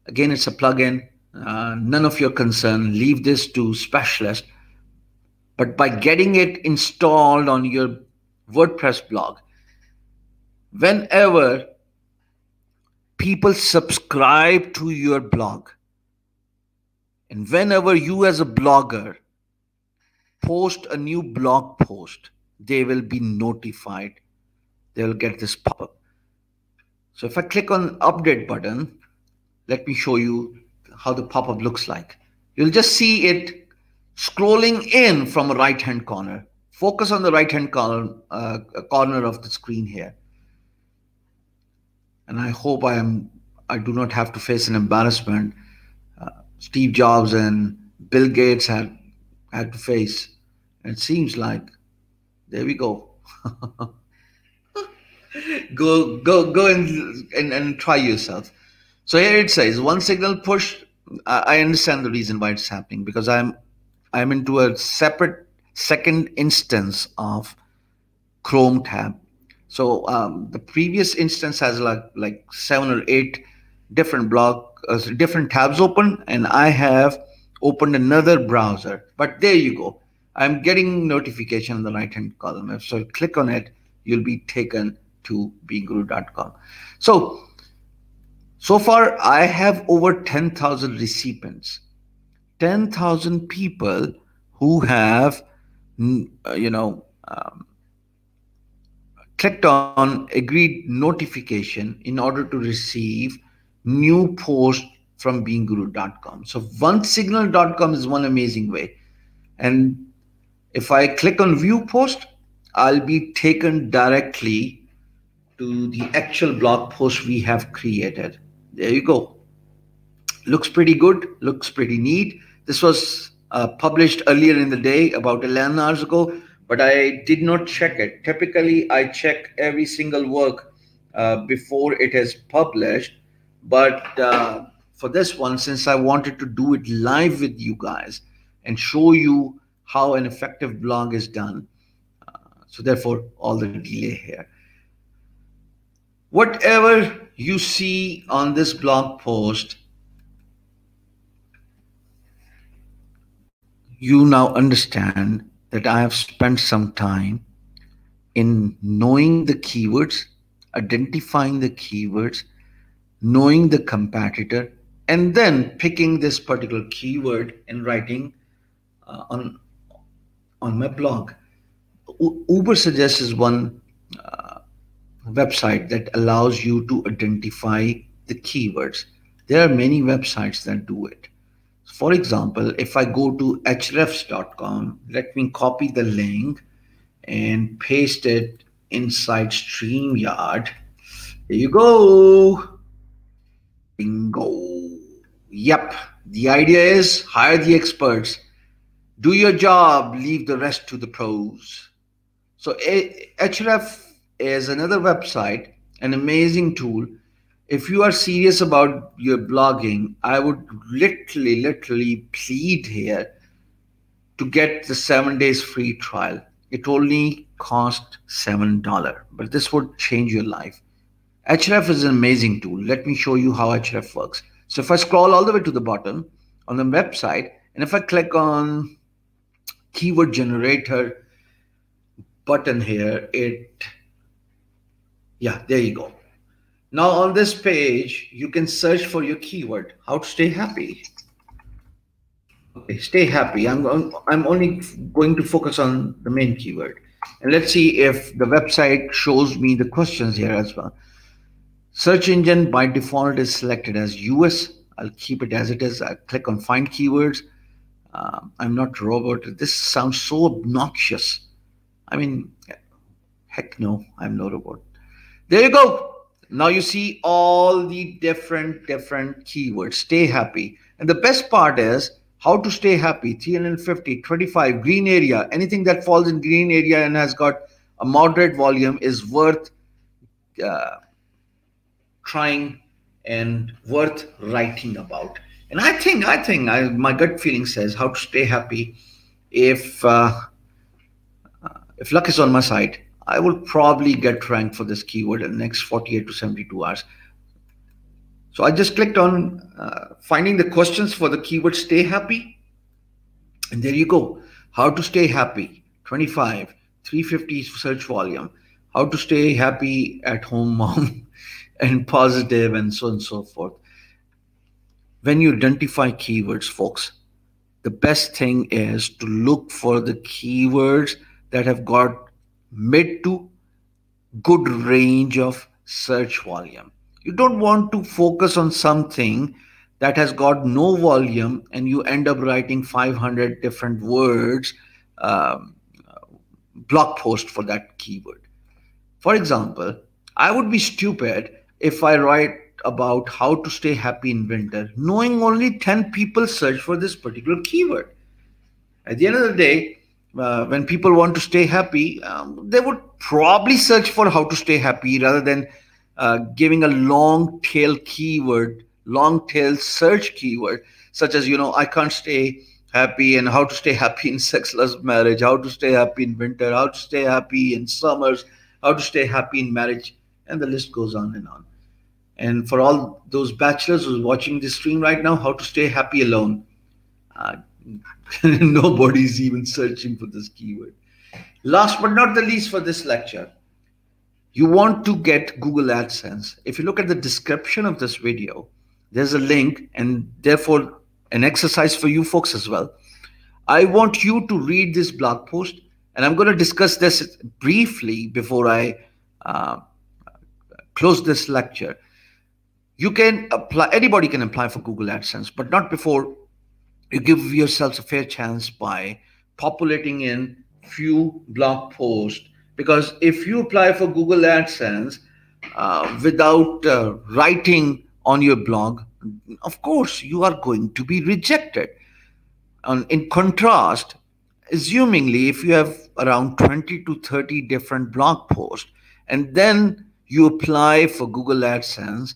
again, it's a plugin, none of your concern, leave this to specialist. But by getting it installed on your WordPress blog, whenever people subscribe to your blog, and whenever you as a blogger post a new blog post, they will be notified. They will get this pop-up. So if I click on update button, let me show you how the pop-up looks like. You'll just see it scrolling in from a right-hand corner. Focus on the right-hand corner of the screen here. And I hope I do not have to face an embarrassment Steve Jobs and Bill Gates had to face. And it seems like, there we go. go and try yourself. So here it says one signal push. I understand the reason why it's happening, because I'm into a separate second instance of Chrome tab. So the previous instance has like 7 or 8 different different tabs open, and I have opened another browser. But there you go. I'm getting notification in the right-hand column. If so click on it, you'll be taken to beingguru.com. So far, I have over 10,000 recipients, 10,000 people who have, clicked on agreed notification in order to receive new posts from beingguru.com. So onesignal.com is one amazing way. And if I click on view post, I'll be taken directly to the actual blog post we have created. There you go. Looks pretty good, looks pretty neat. This was published earlier in the day, about 11 hours ago, but I did not check it. Typically, I check every single work before it is published. But for this one, since I wanted to do it live with you guys and show you how an effective blog is done, so therefore all the delay here. Whatever you see on this blog post, you now understand that I have spent some time in knowing the keywords, identifying the keywords, knowing the competitor, and then picking this particular keyword and writing on my blog. Ubersuggest is one website that allows you to identify the keywords. There are many websites that do it. For example, if I go to hrefs.com, let me copy the link and paste it inside StreamYard. There you go. Bingo. Yep. The idea is hire the experts. Do your job, leave the rest to the pros. So Href is another website, an amazing tool. If you are serious about your blogging, I would literally plead here to get the 7 days free trial. It only cost $7, but this would change your life. Href is an amazing tool. Let me show you how Href works. So if I scroll all the way to the bottom on the website, and if I click on keyword generator button here, there you go. Now on this page, you can search for your keyword, how to stay happy. Okay, stay happy. I'm only going to focus on the main keyword. And let's see if the website shows me the questions here as well. Search engine by default is selected as US. I'll keep it as it is. I click on find keywords. I'm not a robot. This sounds so obnoxious. I mean, heck no, I'm no robot. There you go. Now you see all the different keywords. Stay happy. And the best part is how to stay happy. 350, 25, green area. Anything that falls in green area and has got a moderate volume is worth trying and worth writing about. And I think my gut feeling says how to stay happy. If luck is on my side, I will probably get ranked for this keyword in the next 48 to 72 hours. So I just clicked on finding the questions for the keyword stay happy. And there you go. How to stay happy. 25, 350 search volume. How to stay happy at home mom and positive and so on and so forth. When you identify keywords, folks, the best thing is to look for the keywords that have got mid to good range of search volume. You don't want to focus on something that has got no volume and you end up writing 500 different words blog post for that keyword. For example, I would be stupid if I write about how to stay happy in winter, knowing only 10 people search for this particular keyword. At the end of the day, when people want to stay happy, they would probably search for how to stay happy rather than giving a long tail keyword, long tail search keyword, such as, I can't stay happy and how to stay happy in sexless marriage, how to stay happy in winter, how to stay happy in summers, how to stay happy in marriage, and the list goes on and on. And for all those bachelors who's watching this stream right now, how to stay happy alone. Nobody's even searching for this keyword. Last but not the least for this lecture, you want to get Google AdSense. If you look at the description of this video, there's a link and therefore an exercise for you folks as well. I want you to read this blog post, and I'm going to discuss this briefly before I close this lecture. You can apply, anybody can apply for Google AdSense, but not before you give yourselves a fair chance by populating in few blog posts. Because if you apply for Google AdSense without writing on your blog, of course, you are going to be rejected. In contrast, assumingly, if you have around 20 to 30 different blog posts, and then you apply for Google AdSense,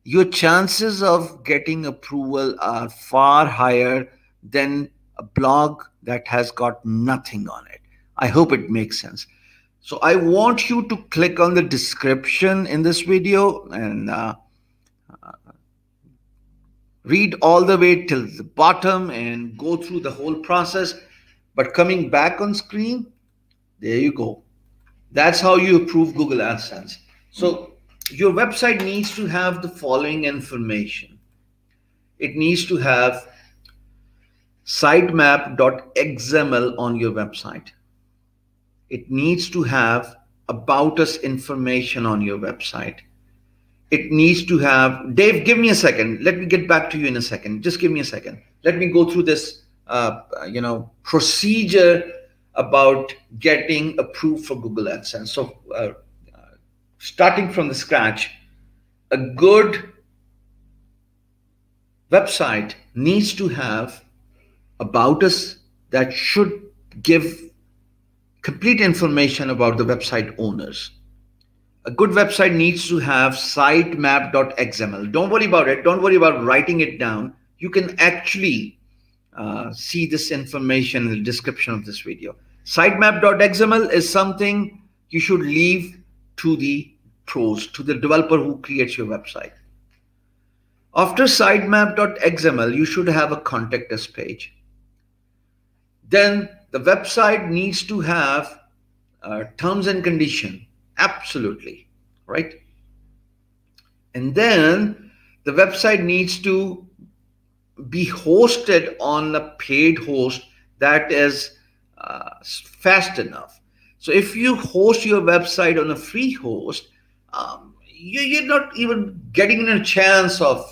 your chances of getting approval are far higher than a blog that has got nothing on it. I hope it makes sense. So I want you to click on the description in this video and read all the way till the bottom and go through the whole process. But coming back on screen, there you go. That's how you approve Google AdSense. So your website needs to have the following information. It needs to have sitemap.xml on your website. It needs to have about us information on your website. It needs to have, Dave, give me a second. Let me get back to you in a second. Just give me a second. Let me go through this, procedure about getting approved for Google AdSense. So starting from the scratch, a good website needs to have about us that should give complete information about the website owners. A good website needs to have sitemap.xml. Don't worry about it. Don't worry about writing it down. You can actually see this information in the description of this video. Sitemap.xml is something you should leave to the pros, to the developer who creates your website. After sitemap.xml, you should have a contact us page. Then the website needs to have terms and condition. Absolutely, right? And then the website needs to be hosted on a paid host that is fast enough. So if you host your website on a free host, you're not even getting a chance of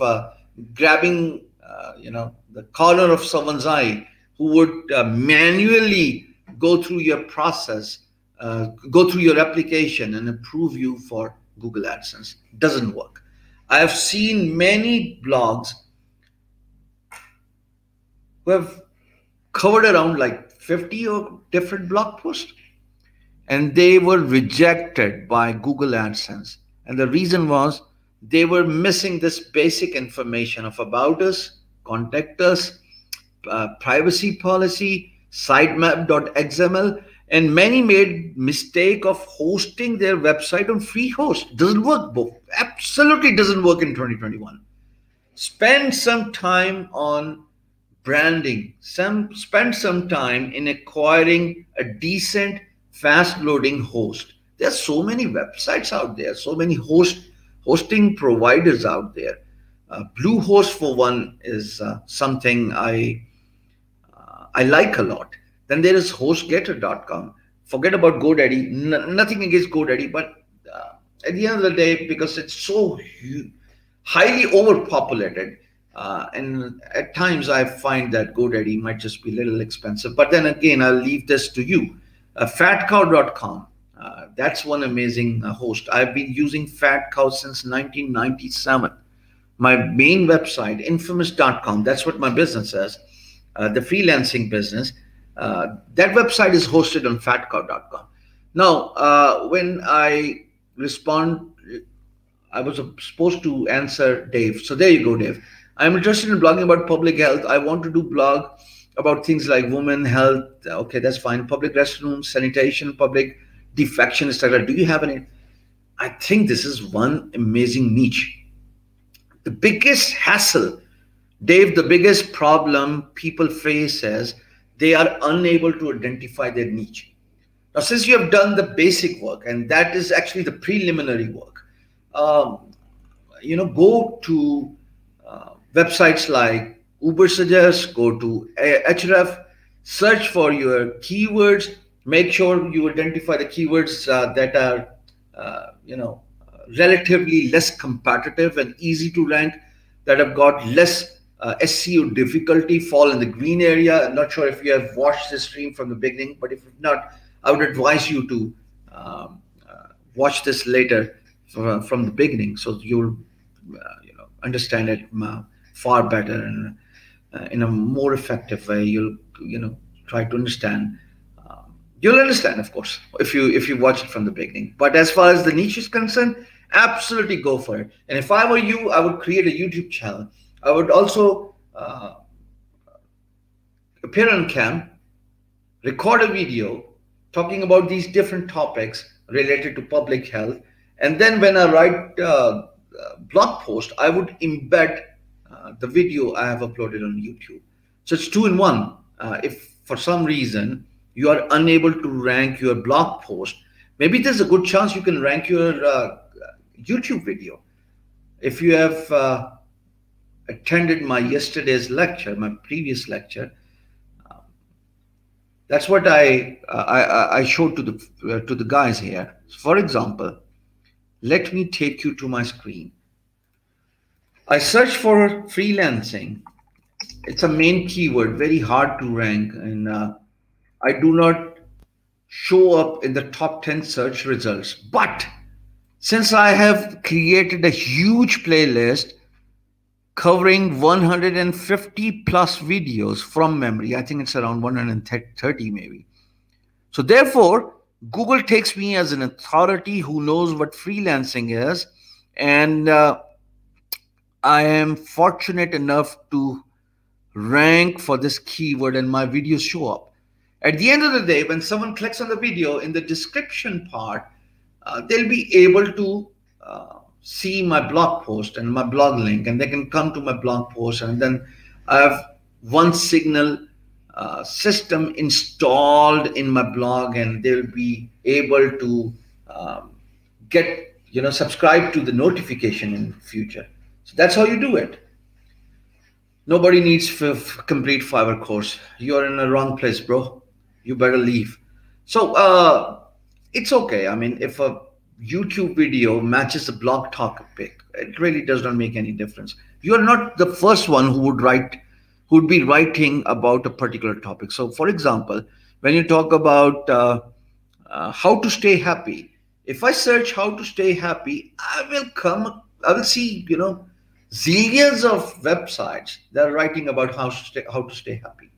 grabbing, the corner of someone's eye, who would manually go through your process, go through your application and approve you for Google AdSense. Doesn't work. I have seen many blogs who have covered around like 50 or different blog posts, and they were rejected by Google AdSense. And the reason was they were missing this basic information of about us, contact us, privacy policy, sitemap.xml, and many made mistake of hosting their website on free host. Doesn't work, absolutely doesn't work in 2021. Spend some time on branding, spend some time in acquiring a decent, fast loading host. There's so many websites out there, so many hosting providers out there. Bluehost, for one, is something I like a lot. Then there is hostgator.com. Forget about GoDaddy. Nothing against GoDaddy, but at the end of the day, because it's so highly overpopulated, and at times I find that GoDaddy might just be a little expensive. But then again, I'll leave this to you. Fatcow.com. That's one amazing host. I've been using Fatcow since 1997. My main website, infamous.com, that's what my business is, the freelancing business. That website is hosted on fatcow.com. Now, when I respond, I was supposed to answer Dave. So there you go, Dave. I'm interested in blogging about public health. I want to do blog about things like women health. Okay, that's fine. Public restrooms, sanitation, public defecation, etc. Do you have any? I think this is one amazing niche. The biggest hassle, Dave, the biggest problem people face is they are unable to identify their niche. Now, since you have done the basic work, and that is actually the preliminary work, go to websites like Ubersuggest, go to Ahrefs, search for your keywords, make sure you identify the keywords that are, relatively less competitive and easy to rank, that have got less SEO difficulty, fall in the green area. I'm not sure if you have watched this stream from the beginning, but if not, I would advise you to watch this later from the beginning, so you'll understand it far better and in a more effective way. You'll try to understand. You'll understand, of course, if you watch it from the beginning. But as far as the niche is concerned, absolutely go for it. And if I were you, I would create a YouTube channel. I would also appear on cam, record a video talking about these different topics related to public health. And then when I write blog post, I would embed the video I have uploaded on YouTube. So it's 2 in 1. If for some reason you are unable to rank your blog post, maybe there's a good chance you can rank your YouTube video. If you have attended my yesterday's lecture, my previous lecture, that's what I showed to the guys here. For example, let me take you to my screen. I search for freelancing. It's a main keyword, very hard to rank, and I do not show up in the top 10 search results. But since I have created a huge playlist covering 150 plus videos from memory, I think it's around 130 maybe. So therefore, Google takes me as an authority who knows what freelancing is, and I am fortunate enough to rank for this keyword, and my videos show up. At the end of the day, when someone clicks on the video, in the description part, they'll be able to see my blog post and my blog link, and they can come to my blog post, and then I have one signal system installed in my blog, and they'll be able to get, subscribe to the notification in the future. So that's how you do it. Nobody needs complete Fiverr course. You're in the wrong place, bro. You better leave. So it's okay. I mean, if a YouTube video matches a blog topic, it really does not make any difference. You are not the first one who would be writing about a particular topic. So, for example, when you talk about how to stay happy, if I search how to stay happy, I will see, zillions of websites that are writing about how to stay happy.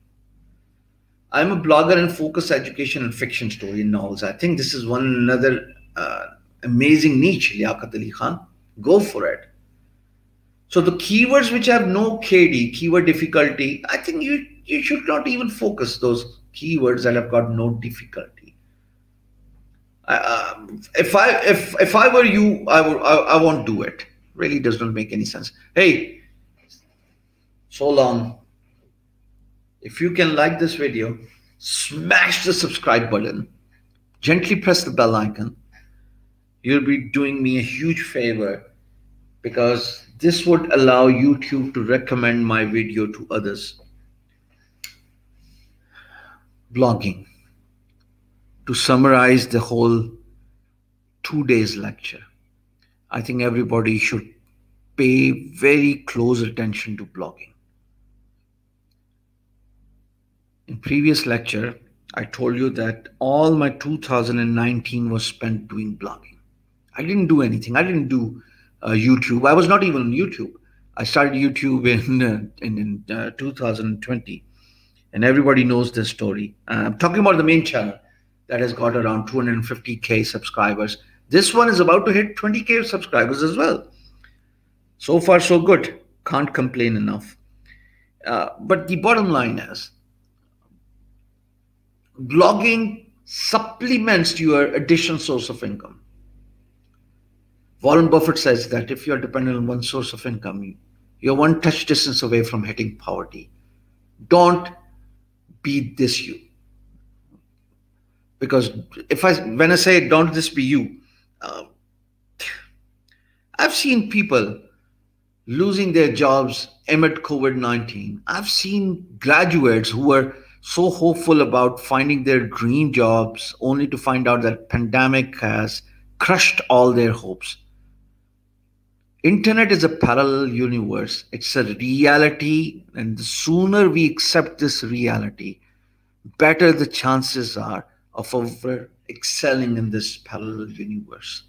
I'm a blogger in focus education and fiction story and novels. I think this is one another amazing niche, Liaquat Ali Khan. Go for it. So the keywords which have no KD, keyword difficulty, I think you should not even focus those keywords that have got no difficulty. If I were you, I won't do it. Really does not make any sense. Hey, so long. If you can like this video, smash the subscribe button, gently press the bell icon. You'll be doing me a huge favor, because this would allow YouTube to recommend my video to others. Blogging. To summarize the whole 2 days lecture, I think everybody should pay very close attention to blogging. In previous lecture, I told you that all my 2019 was spent doing blogging. I didn't do anything. I didn't do YouTube. I was not even on YouTube. I started YouTube in 2020, and everybody knows this story. I'm talking about the main channel that has got around 250K subscribers. This one is about to hit 20K subscribers as well. So far, so good. Can't complain enough. But the bottom line is, blogging supplements your additional source of income. Warren Buffett says that if you're dependent on one source of income, you're one touch distance away from hitting poverty. Don't be this you. Because when I say don't this be you, I've seen people losing their jobs amid COVID-19. I've seen graduates who were so hopeful about finding their dream jobs, only to find out that pandemic has crushed all their hopes. Internet is a parallel universe. It's a reality, and the sooner we accept this reality, better the chances are of our excelling in this parallel universe.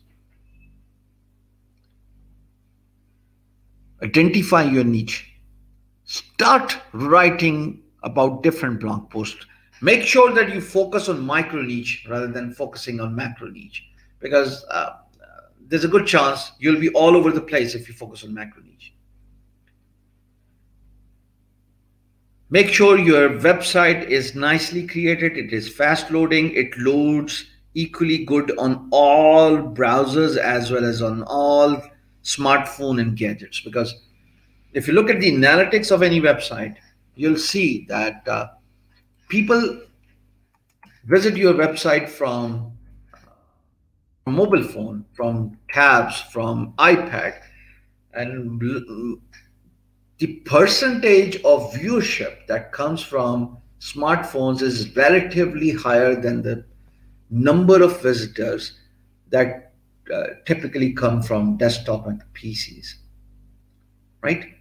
Identify your niche. Start writing about different blog posts. Make sure that you focus on micro niche rather than focusing on macro niche, because there's a good chance you'll be all over the place if you focus on macro niche. Make sure your website is nicely created. It is fast loading. It loads equally good on all browsers as well as on all smartphone and gadgets. Because if you look at the analytics of any website, you'll see that people visit your website from a mobile phone, from tabs, from iPad, and the percentage of viewership that comes from smartphones is relatively higher than the number of visitors that typically come from desktop and PCs, right?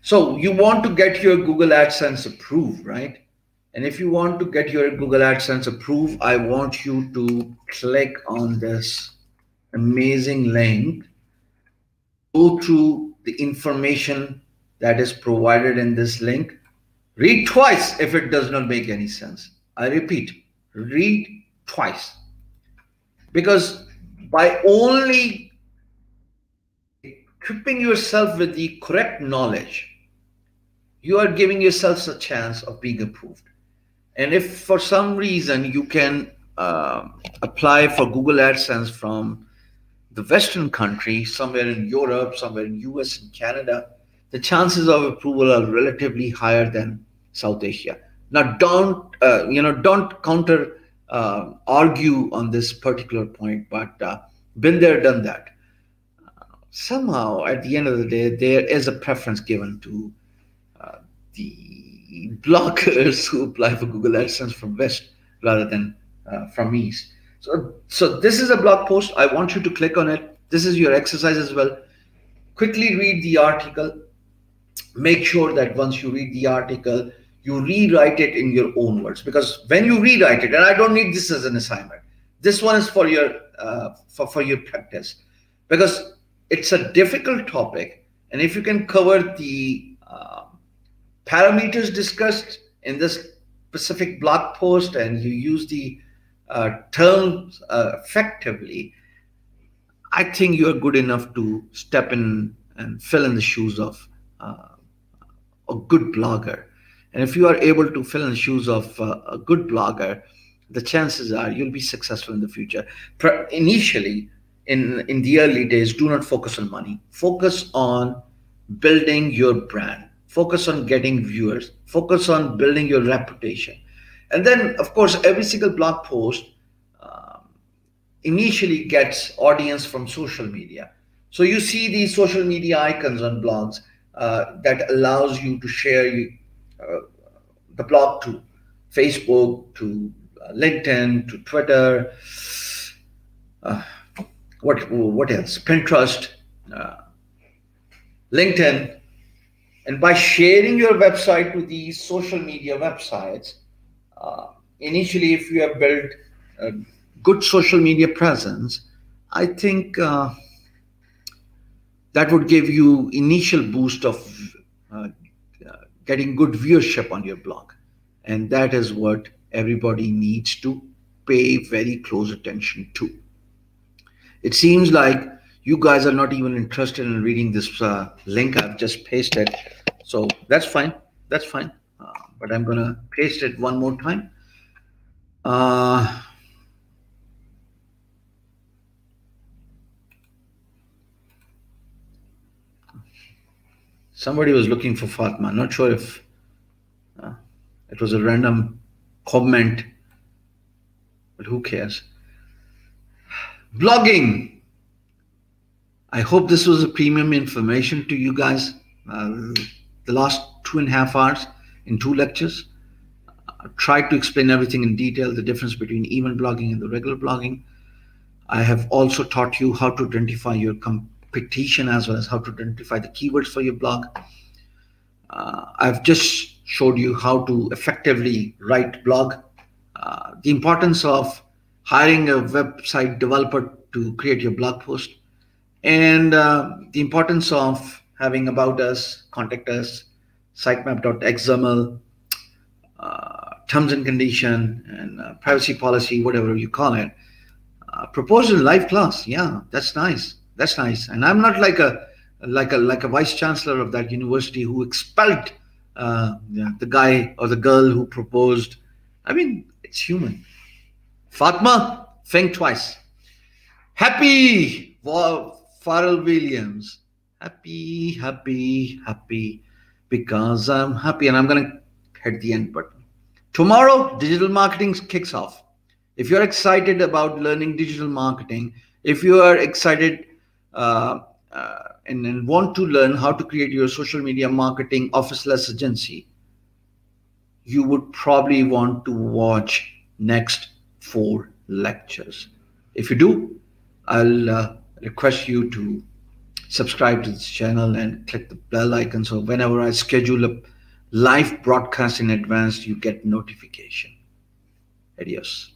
So you want to get your Google AdSense approved, right? And if you want to get your Google AdSense approved, I want you to click on this amazing link, go through the information that is provided in this link, read twice if it does not make any sense. I repeat, read twice. Because by only equipping yourself with the correct knowledge, you are giving yourself a chance of being approved. And if for some reason you can apply for Google AdSense from the Western country, somewhere in Europe, somewhere in US and Canada, the chances of approval are relatively higher than South Asia. Now, don't counter argue on this particular point, but been there, done that. Somehow, at the end of the day, there is a preference given to the bloggers who apply for Google AdSense from West rather than from East. So this is a blog post. I want you to click on it. This is your exercise as well. Quickly read the article. Make sure that once you read the article, you rewrite it in your own words, because when you rewrite it, and I don't need this as an assignment, this one is for your for your practice, because it's a difficult topic, and if you can cover the parameters discussed in this specific blog post and you use the terms effectively, I think you're good enough to step in and fill in the shoes of a good blogger. And if you are able to fill in the shoes of a good blogger, the chances are you'll be successful in the future. Initially, in the early days, do not focus on money. Focus on building your brand. Focus on getting viewers. Focus on building your reputation. And then, of course, every single blog post initially gets audience from social media. So you see these social media icons on blogs that allows you to share the blog to Facebook, to LinkedIn, to Twitter, what else? Pinterest, LinkedIn. And by sharing your website to these social media websites, initially, if you have built a good social media presence, I think that would give you initial boost of getting good viewership on your blog. And that is what everybody needs to pay very close attention to. It seems like you guys are not even interested in reading this link I've just pasted. So that's fine. That's fine. But I'm going to paste it one more time. Somebody was looking for Fatma. Not sure if it was a random comment, but who cares? Blogging. I hope this was a premium information to you guys. The last 2.5 hours in 2 lectures. I tried to explain everything in detail, the difference between event blogging and the regular blogging. I have also taught you how to identify your competition as well as how to identify the keywords for your blog. I've just showed you how to effectively write blog, the importance of hiring a website developer to create your blog post, and the importance of having about us, contact us, sitemap.xml, terms and condition, and privacy policy, whatever you call it. Proposed in live class. Yeah, that's nice. That's nice. And I'm not like a vice chancellor of that university who expelled the guy or the girl who proposed. I mean, it's human. Fatma, think twice. Happy Pharrell Williams. Happy, happy, happy, because I'm happy. And I'm going to hit the end button. Tomorrow, digital marketing kicks off. If you're excited about learning digital marketing, if you are excited and want to learn how to create your social media marketing officeless agency, you would probably want to watch next 4 lectures. If you do, I'll request you to subscribe to this channel and click the bell icon, so whenever I schedule a live broadcast in advance, you get notification. Adios.